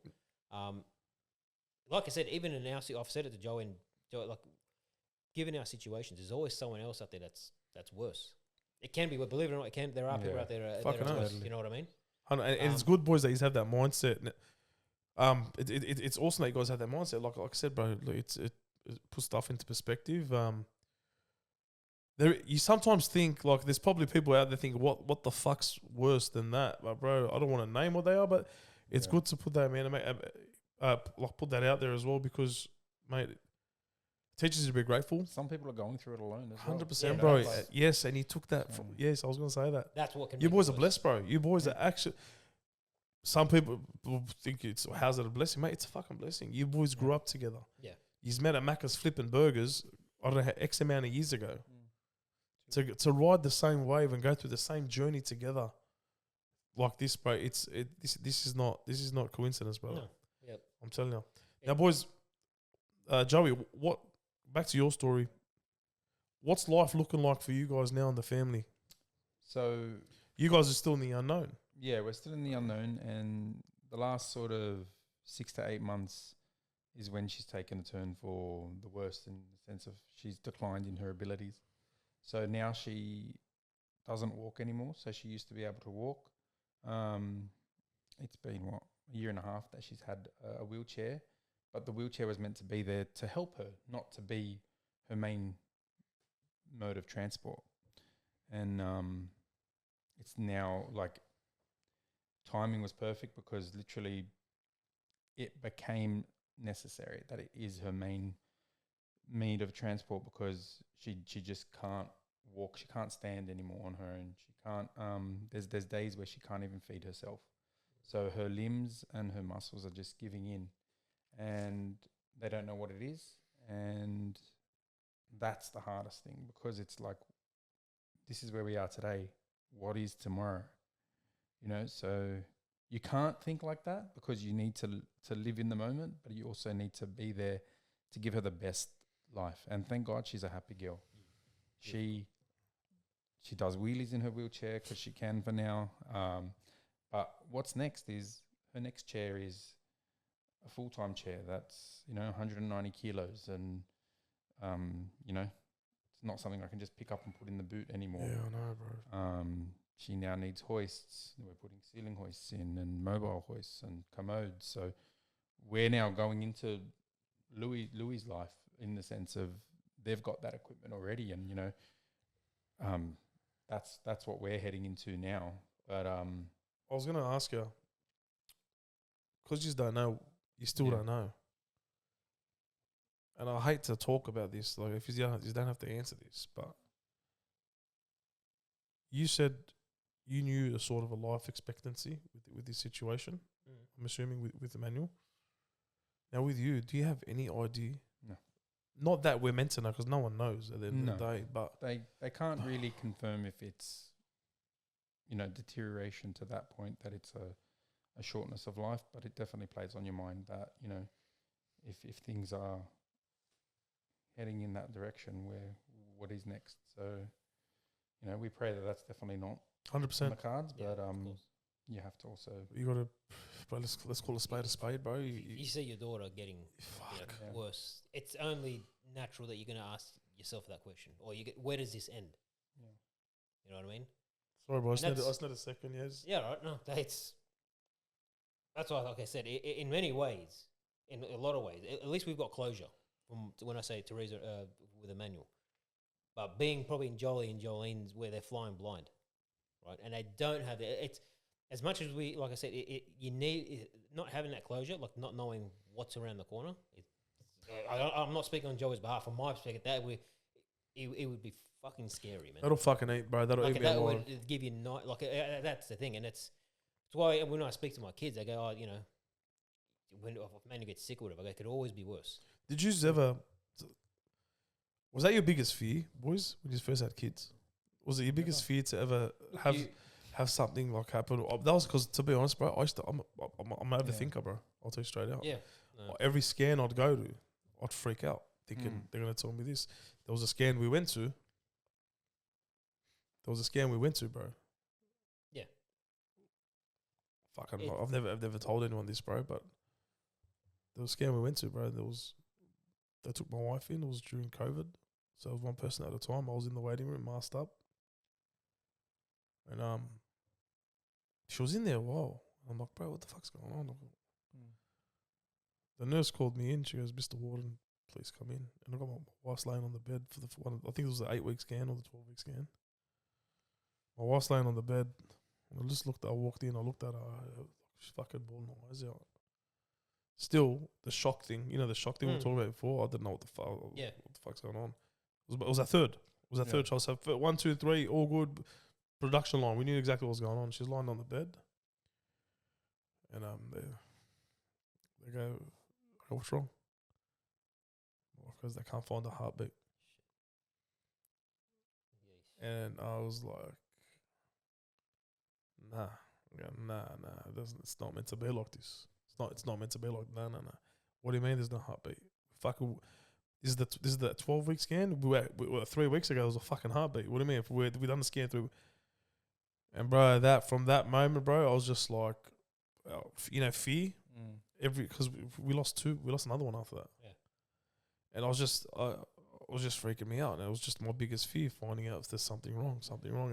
Like I said, even in our, I've said it to Joe, like, given our situations, there's always someone else out there that's worse. It can be, but believe it or not, there are people out there that are worse. You know what I mean? And it's good, boys, that you have that mindset. It's awesome that you guys have that mindset. Like I said, bro, it puts stuff into perspective. You sometimes think, like, there's probably people out there thinking, what the fuck's worse than that? But bro, I don't want to name what they are, but it's good to put that, man, like, put that out there as well, because, mate, it teaches you to be grateful. Some people are going through it alone as well. 100%, bro. Yes, and he took that from, yes, I was going to say that. That's what can. You boys are blessed, bro. You boys are actually. Some people think how's it a blessing, mate? It's a fucking blessing. You boys grew up together. Yeah. You've met at Macca's flipping burgers, I don't know, X amount of years ago. To ride the same wave and go through the same journey together like this, bro, this is not coincidence, bro. No. Yep. I'm telling you. Now, boys, Joey, back to your story. What's life looking like for you guys now in the family? So you guys are still in the unknown. Yeah, we're still in the unknown, and the last sort of 6 to 8 months is when she's taken a turn for the worst, in the sense of she's declined in her abilities. So now she doesn't walk anymore. So she used to be able to walk. It's been, a year and a half that she's had a wheelchair, but the wheelchair was meant to be there to help her, not to be her main mode of transport. And it's now, like, timing was perfect, because literally it became necessary that it is her main mode of transport, because she just can't walk. She can't stand anymore on her own. She can't. There's days where she can't even feed herself. So her limbs and her muscles are just giving in, and they don't know what it is. And that's the hardest thing, because it's like, this is where we are today. What is tomorrow? You know, so you can't think like that, because you need to live in the moment, but you also need to be there to give her the best life. And thank God she's a happy girl. She does wheelies in her wheelchair because she can for now. But what's next is, her next chair is a full-time chair that's, 190 kilos. And, it's not something I can just pick up and put in the boot anymore. Yeah, I know, bro. She now needs hoists. We're putting ceiling hoists in, and mobile hoists and commodes. So we're now going into Louis' life, in the sense of they've got that equipment already, and that's what we're heading into now. But I was gonna ask you, because you just don't know, you still don't know, and I hate to talk about this. Like, if you don't have to answer this, but you said you knew a sort of a life expectancy with this situation. I'm assuming with Emanuel. Now, with you, do you have any idea? No. Not that we're meant to know, because no one knows at the end of the day. But they can't really confirm if it's, deterioration to that point, that it's a shortness of life. But it definitely plays on your mind that, if things are heading in that direction, what is next? So, we pray that that's definitely not 100% on the cards. But you have to also, you got to. But let's call a spade, bro. You see your daughter getting worse. It's only natural that you're going to ask yourself that question, or where does this end? Yeah. You know what I mean? Sorry, bro. I just need a second. Yes. Yeah, right. No, that's why, like I said, in many ways, in a lot of ways, at least we've got closure from when I say Teresa with Emanuel. But being probably in Jolie and Jolene's, where they're flying blind, right? And they don't have it's as much as we, like I said, you need not having that closure, like not knowing what's around the corner. It's I'm not speaking on Joey's behalf. From my perspective, it would be fucking scary, man. That'll fucking eat, bro. That'll Like eat me that alive. would give you that's the thing, and it's why when I speak to my kids, they go, oh, you know, when if Manu gets sick or whatever, it could always be worse. Did you ever? Was that your biggest fear, boys, when you first had kids? Was it your biggest fear to ever have something like happen? That was because, to be honest, bro, I'm an overthinker, bro. I'll tell you straight out. Yeah. No. Every scan I'd go to, I'd freak out, thinking they're gonna tell me this. There was a scan we went to. Bro. Yeah. Fucking, I've never told anyone this, bro. But there was a scan we went to, bro. They took my wife in. It was during COVID, so it was one person at a time. I was in the waiting room, masked up, and she was in there a while. I'm like, bro, what the fuck's going on? The nurse called me in. She goes, Mr. Warden, please come in. And I got my wife's laying on the bed for the one. I think it was the 8-week scan or the 12-week scan. My wife's laying on the bed. And I walked in, I looked at her. She's fucking bawling her eyes out. Still, the shock thing, we were talking about before, I didn't know what the fuck's going on. It was a third. Third child. So 1, 2, 3, all good. Production line. We knew exactly what was going on. She's lying on the bed. And they go, what's wrong? Because they can't find a heartbeat. And I was like, nah. It's not meant to be like this. It's not meant to be like no. What do you mean there's no heartbeat? Fucking, this is the 12-week scan. We were 3 weeks ago. There was a fucking heartbeat. What do you mean? If we done the scan through, and bro, from that moment, bro, I was just like, fear. Because we lost another one after that. Yeah. And I was just freaking me out, and it was just my biggest fear, finding out if there's something wrong,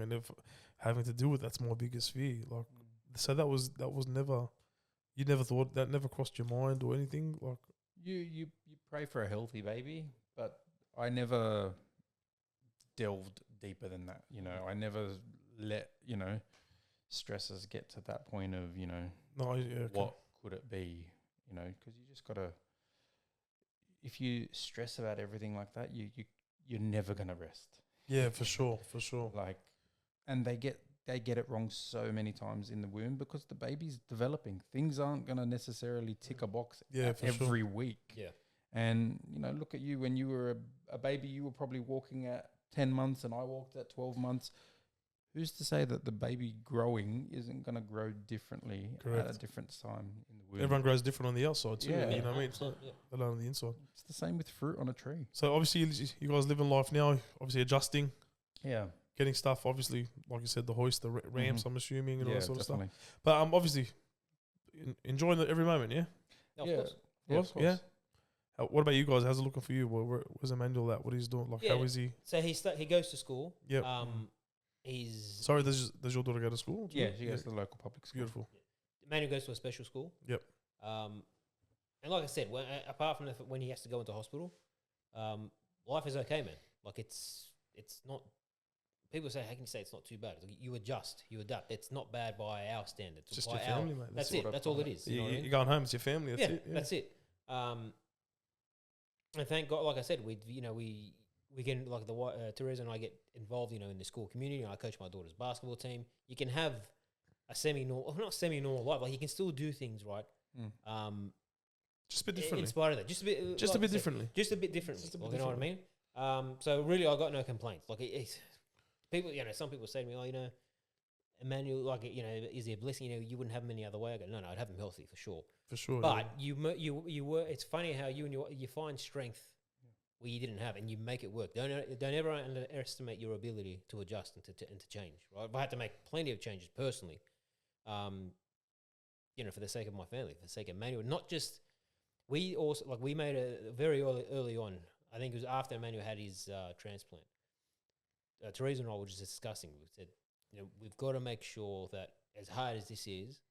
and if having to deal with that's my biggest fear. Like, so that was never. You never thought that, never crossed your mind or anything? Like, you pray for a healthy baby, but I never delved deeper than that. I never let stresses get to that point of what could it be? Because you just gotta. If you stress about everything like that, you're never gonna rest. Yeah, for sure. Like, and they get it wrong so many times in the womb because the baby's developing. Things aren't going to necessarily tick a box every week. Yeah. And, look at you when you were a baby, you were probably walking at 10 months and I walked at 12 months. Who's to say that the baby growing isn't going to grow differly at a different time in the womb? Everyone grows different on the outside too, you know what I mean? Let alone on the inside. It's the same with fruit on a tree. So obviously you guys living life now, obviously adjusting. Yeah. Getting stuff, obviously, like you said, the hoist, the ramps, I'm assuming, and all that sort definitely. of stuff. But obviously, enjoying it every moment, yeah? Of course. Yeah. What about you guys? How's it looking for you? Where's Emanuel at? What he's doing? Like, how is he? So he goes to school. Yeah. He's... Sorry, does your daughter go to school? Yeah, she goes to the local public school. Beautiful. Emanuel goes to a special school. Yep. And like I said, apart from when he has to go into hospital, life is okay, man. Like, it's not... People say, how can you say it's not too bad? It's like you adjust, you adapt. It's not bad by our standards. It's just your family, mate. That's it. That's all it is. You're going home, it's your family. That's it. That's it. And thank God, like I said, we get, like, Teresa and I get involved, in the school community. I coach my daughter's basketball team. You can have a not semi-normal life. Like, you can still do things right. Just a bit differently. In spite of that. Just a bit differently. Just a bit You differently. know what I mean? So really, I got no complaints. Like, it's... People, some people say to me, "Oh, Emanuel, like, is he a blessing? You wouldn't have him any other way." I go, "No, I'd have him healthy for sure." For sure. But you were. It's funny how you find strength where you didn't have, and you make it work. Don't ever underestimate your ability to adjust and to change. Right? I had to make plenty of changes personally, for the sake of my family, for the sake of Emanuel. Not just we made a very early on. I think it was after Emanuel had his transplant. Teresa and I were just discussing. We said, we've got to make sure that as hard as this is,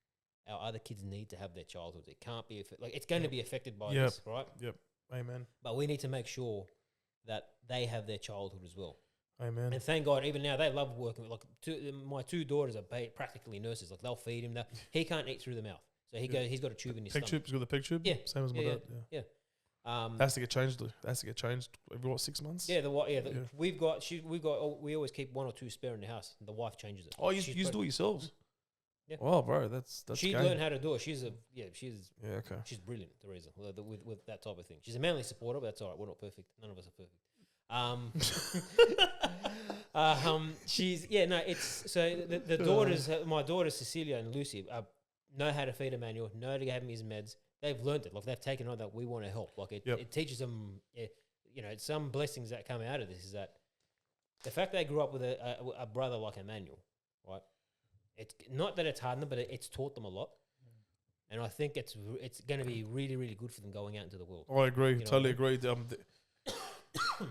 our other kids need to have their childhood. It can't be it's going to be affected by this, right? Yep. Amen. But we need to make sure that they have their childhood as well. Amen. And thank God, even now they love working with. Like, my two daughters are practically nurses. Like, they'll feed him. He can't eat through the mouth, so he's got a tube in his stomach. He's got the peg tube. Yeah. Same as my dad. Yeah. Has to get changed. Has to get changed every 6 months. Yeah, Yeah. we always keep 1 or 2 spare in the house. The wife changes it. Oh, you She's do it yourselves? Yeah. Oh, bro, that's she game. learned how to do it. She's okay. she's brilliant, Teresa, with that type of thing. She's a manly supporter, but that's all right. We're not perfect. None of us are perfect. It's so the daughters, my daughters Cecilia and Lucy, know how to feed Emanuel, know how to have him his meds. They've learned it. Like they've taken on that we want to help. Like it teaches them. Some blessings that come out of this is that the fact they grew up with a brother like Emanuel, right? It's not that it's hardened them, but it's taught them a lot. And I think it's going to be really, really good for them going out into the world. I agree. You know Totally what I agree.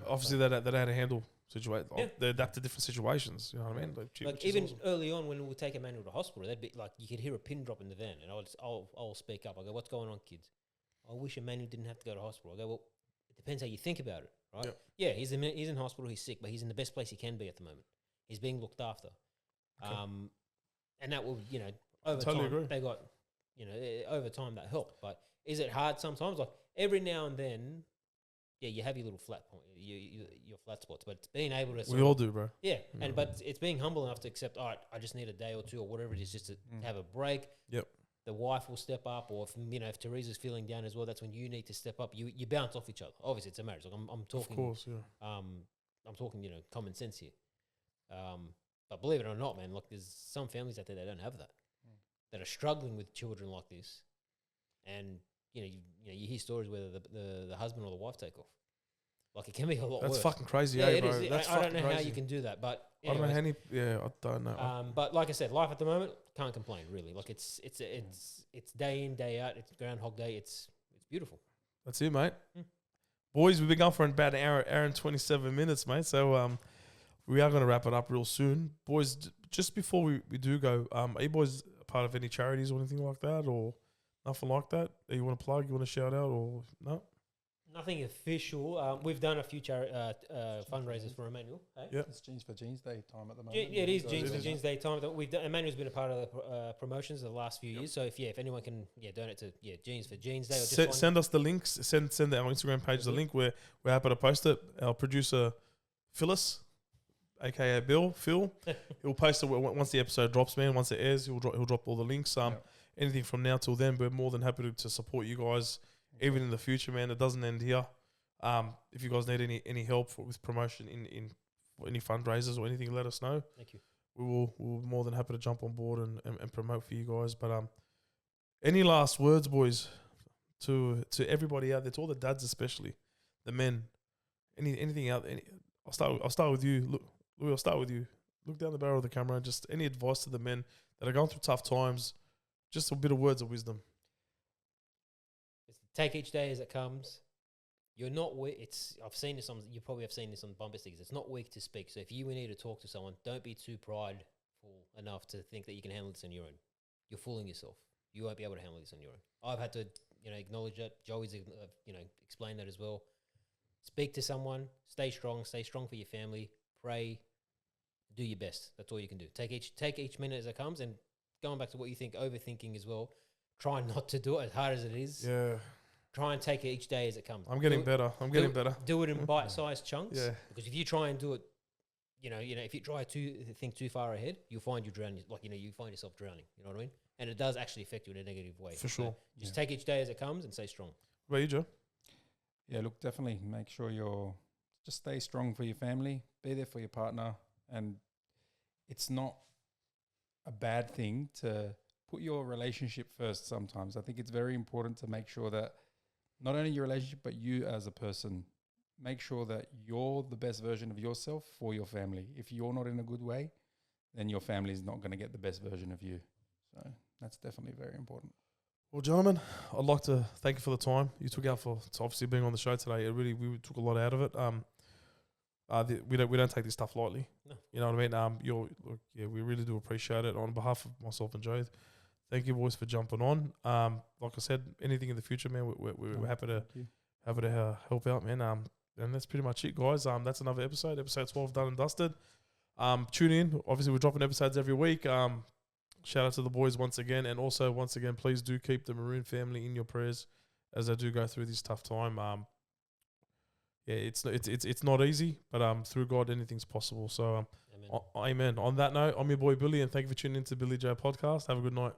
Obviously, they had to handle situation. Yeah. They adapt to different situations. You know what I mean? Like even awesome. Early on, when we would take Emanuel to hospital, they'd be like, you could hear a pin drop in the van, and I'll speak up. I go, "What's going on, kids? I wish Emanuel didn't have to go to hospital." I go, "Well, it depends how you think about it, right? Yep. Yeah, he's in hospital. He's sick, but he's in the best place he can be at the moment. He's being looked after. Okay. And that will, over Totally time, agree. they got, over time that helped. But is it hard sometimes? Like every now and then, yeah, you have your little flat point, your flat spots. But it's being able to, We all do, bro. yeah, but it's being humble enough to accept. All right, I just need a day or two or whatever it is, just to have a break. Yep. The wife will step up, or if Teresa's feeling down as well, that's when you need to step up. You bounce off each other. Obviously, it's a marriage. Like I'm talking, Of course, yeah. I'm talking, common sense here. But believe it or not, man, look, there's some families out there that don't have that, that are struggling with children like this, and you hear stories where the husband or the wife take off. Like it can be a lot worse. That's fucking crazy, Yeah, it bro. is. That's I don't know fucking how crazy. you can do that, but I don't know anyways, I don't know. but like I said, life at the moment can't complain really. Like it's day in, day out. It's Groundhog Day. It's beautiful. That's it, mate. Mm. Boys, we've been going for about an hour and 27 minutes, mate. So we are going to wrap it up real soon. Boys, just before we do go, are you boys a part of any charities or anything like that, or nothing like that you want to plug, you want to shout out, or no? Nothing official. We've done a few fundraisers for Emanuel. Hey? Yeah. It's Jeans for Jeans Day time at the moment. Yeah, it is So Jeans for it's- Jeans Day time. We've done, Emanuel's been a part of the promotions the last few years. So if anyone can donate to Jeans for Jeans Day, or just Send us the links. Send our Instagram page the link. We're happy to post it. Our producer Phyllis, aka Phil, he'll post it once the episode drops, man. Once it airs, he'll drop all the links. Anything from now till then, we're more than happy to support you guys, even in the future, man. It doesn't end here. If you guys need any help with promotion in any fundraisers or anything, let us know. Thank you. We'll be more than happy to jump on board and promote for you guys. But any last words, boys, to everybody out there, to all the dads especially, the men, anything out there? I'll start with you. Look, Louis, I'll start with you. Look down the barrel of the camera. Just any advice to the men that are going through tough times. Just a bit of words of wisdom. Take each day as it comes. You're not weak. I've seen this on. You probably have seen this on bumper stickers. It's not weak to speak. So if you need to talk to someone, don't be too prideful enough to think that you can handle this on your own. You're fooling yourself. You won't be able to handle this on your own. I've had to, acknowledge that. Joey's, explained that as well. Speak to someone. Stay strong. Stay strong for your family. Pray. Do your best. That's all you can do. Take each minute as it comes. And going back to what you think, overthinking as well. Try not to do it as hard as it is. Yeah. Try and take it each day as it comes. I'm getting better. Do it in bite-sized chunks. Yeah. Because if you try and do it, if you try to think too far ahead, you'll find you drown. You find yourself drowning. You know what I mean? And it does actually affect you in a negative way. For sure. Just take each day as it comes and stay strong. What about you, Joe? Yeah, look, definitely make sure just stay strong for your family, be there for your partner, and it's not a bad thing to put your relationship first sometimes. I think it's very important to make sure that not only your relationship, but you as a person, make sure that you're the best version of yourself for your family. If you're not in a good way, then your family is not going to get the best version of you. So that's definitely very important. Well, gentlemen, I'd like to thank you for the time you took out for obviously being on the show today. We took a lot out of it. We don't take this stuff lightly. No. You know what I mean? We really do appreciate it. On behalf of myself and Joe, thank you, boys, for jumping on. Like I said, anything in the future, man, we're happy to help out, man. And that's pretty much it, guys. That's another episode 12 done and dusted. Tune in. Obviously, we're dropping episodes every week. Shout out to the boys once again. And also, once again, please do keep the Maroon family in your prayers as they do go through this tough time. Yeah, it's not easy, but through God anything's possible. So Amen. amen. On that note, I'm your boy Billy, and thank you for tuning into BillyJoe Podcast. Have a good night.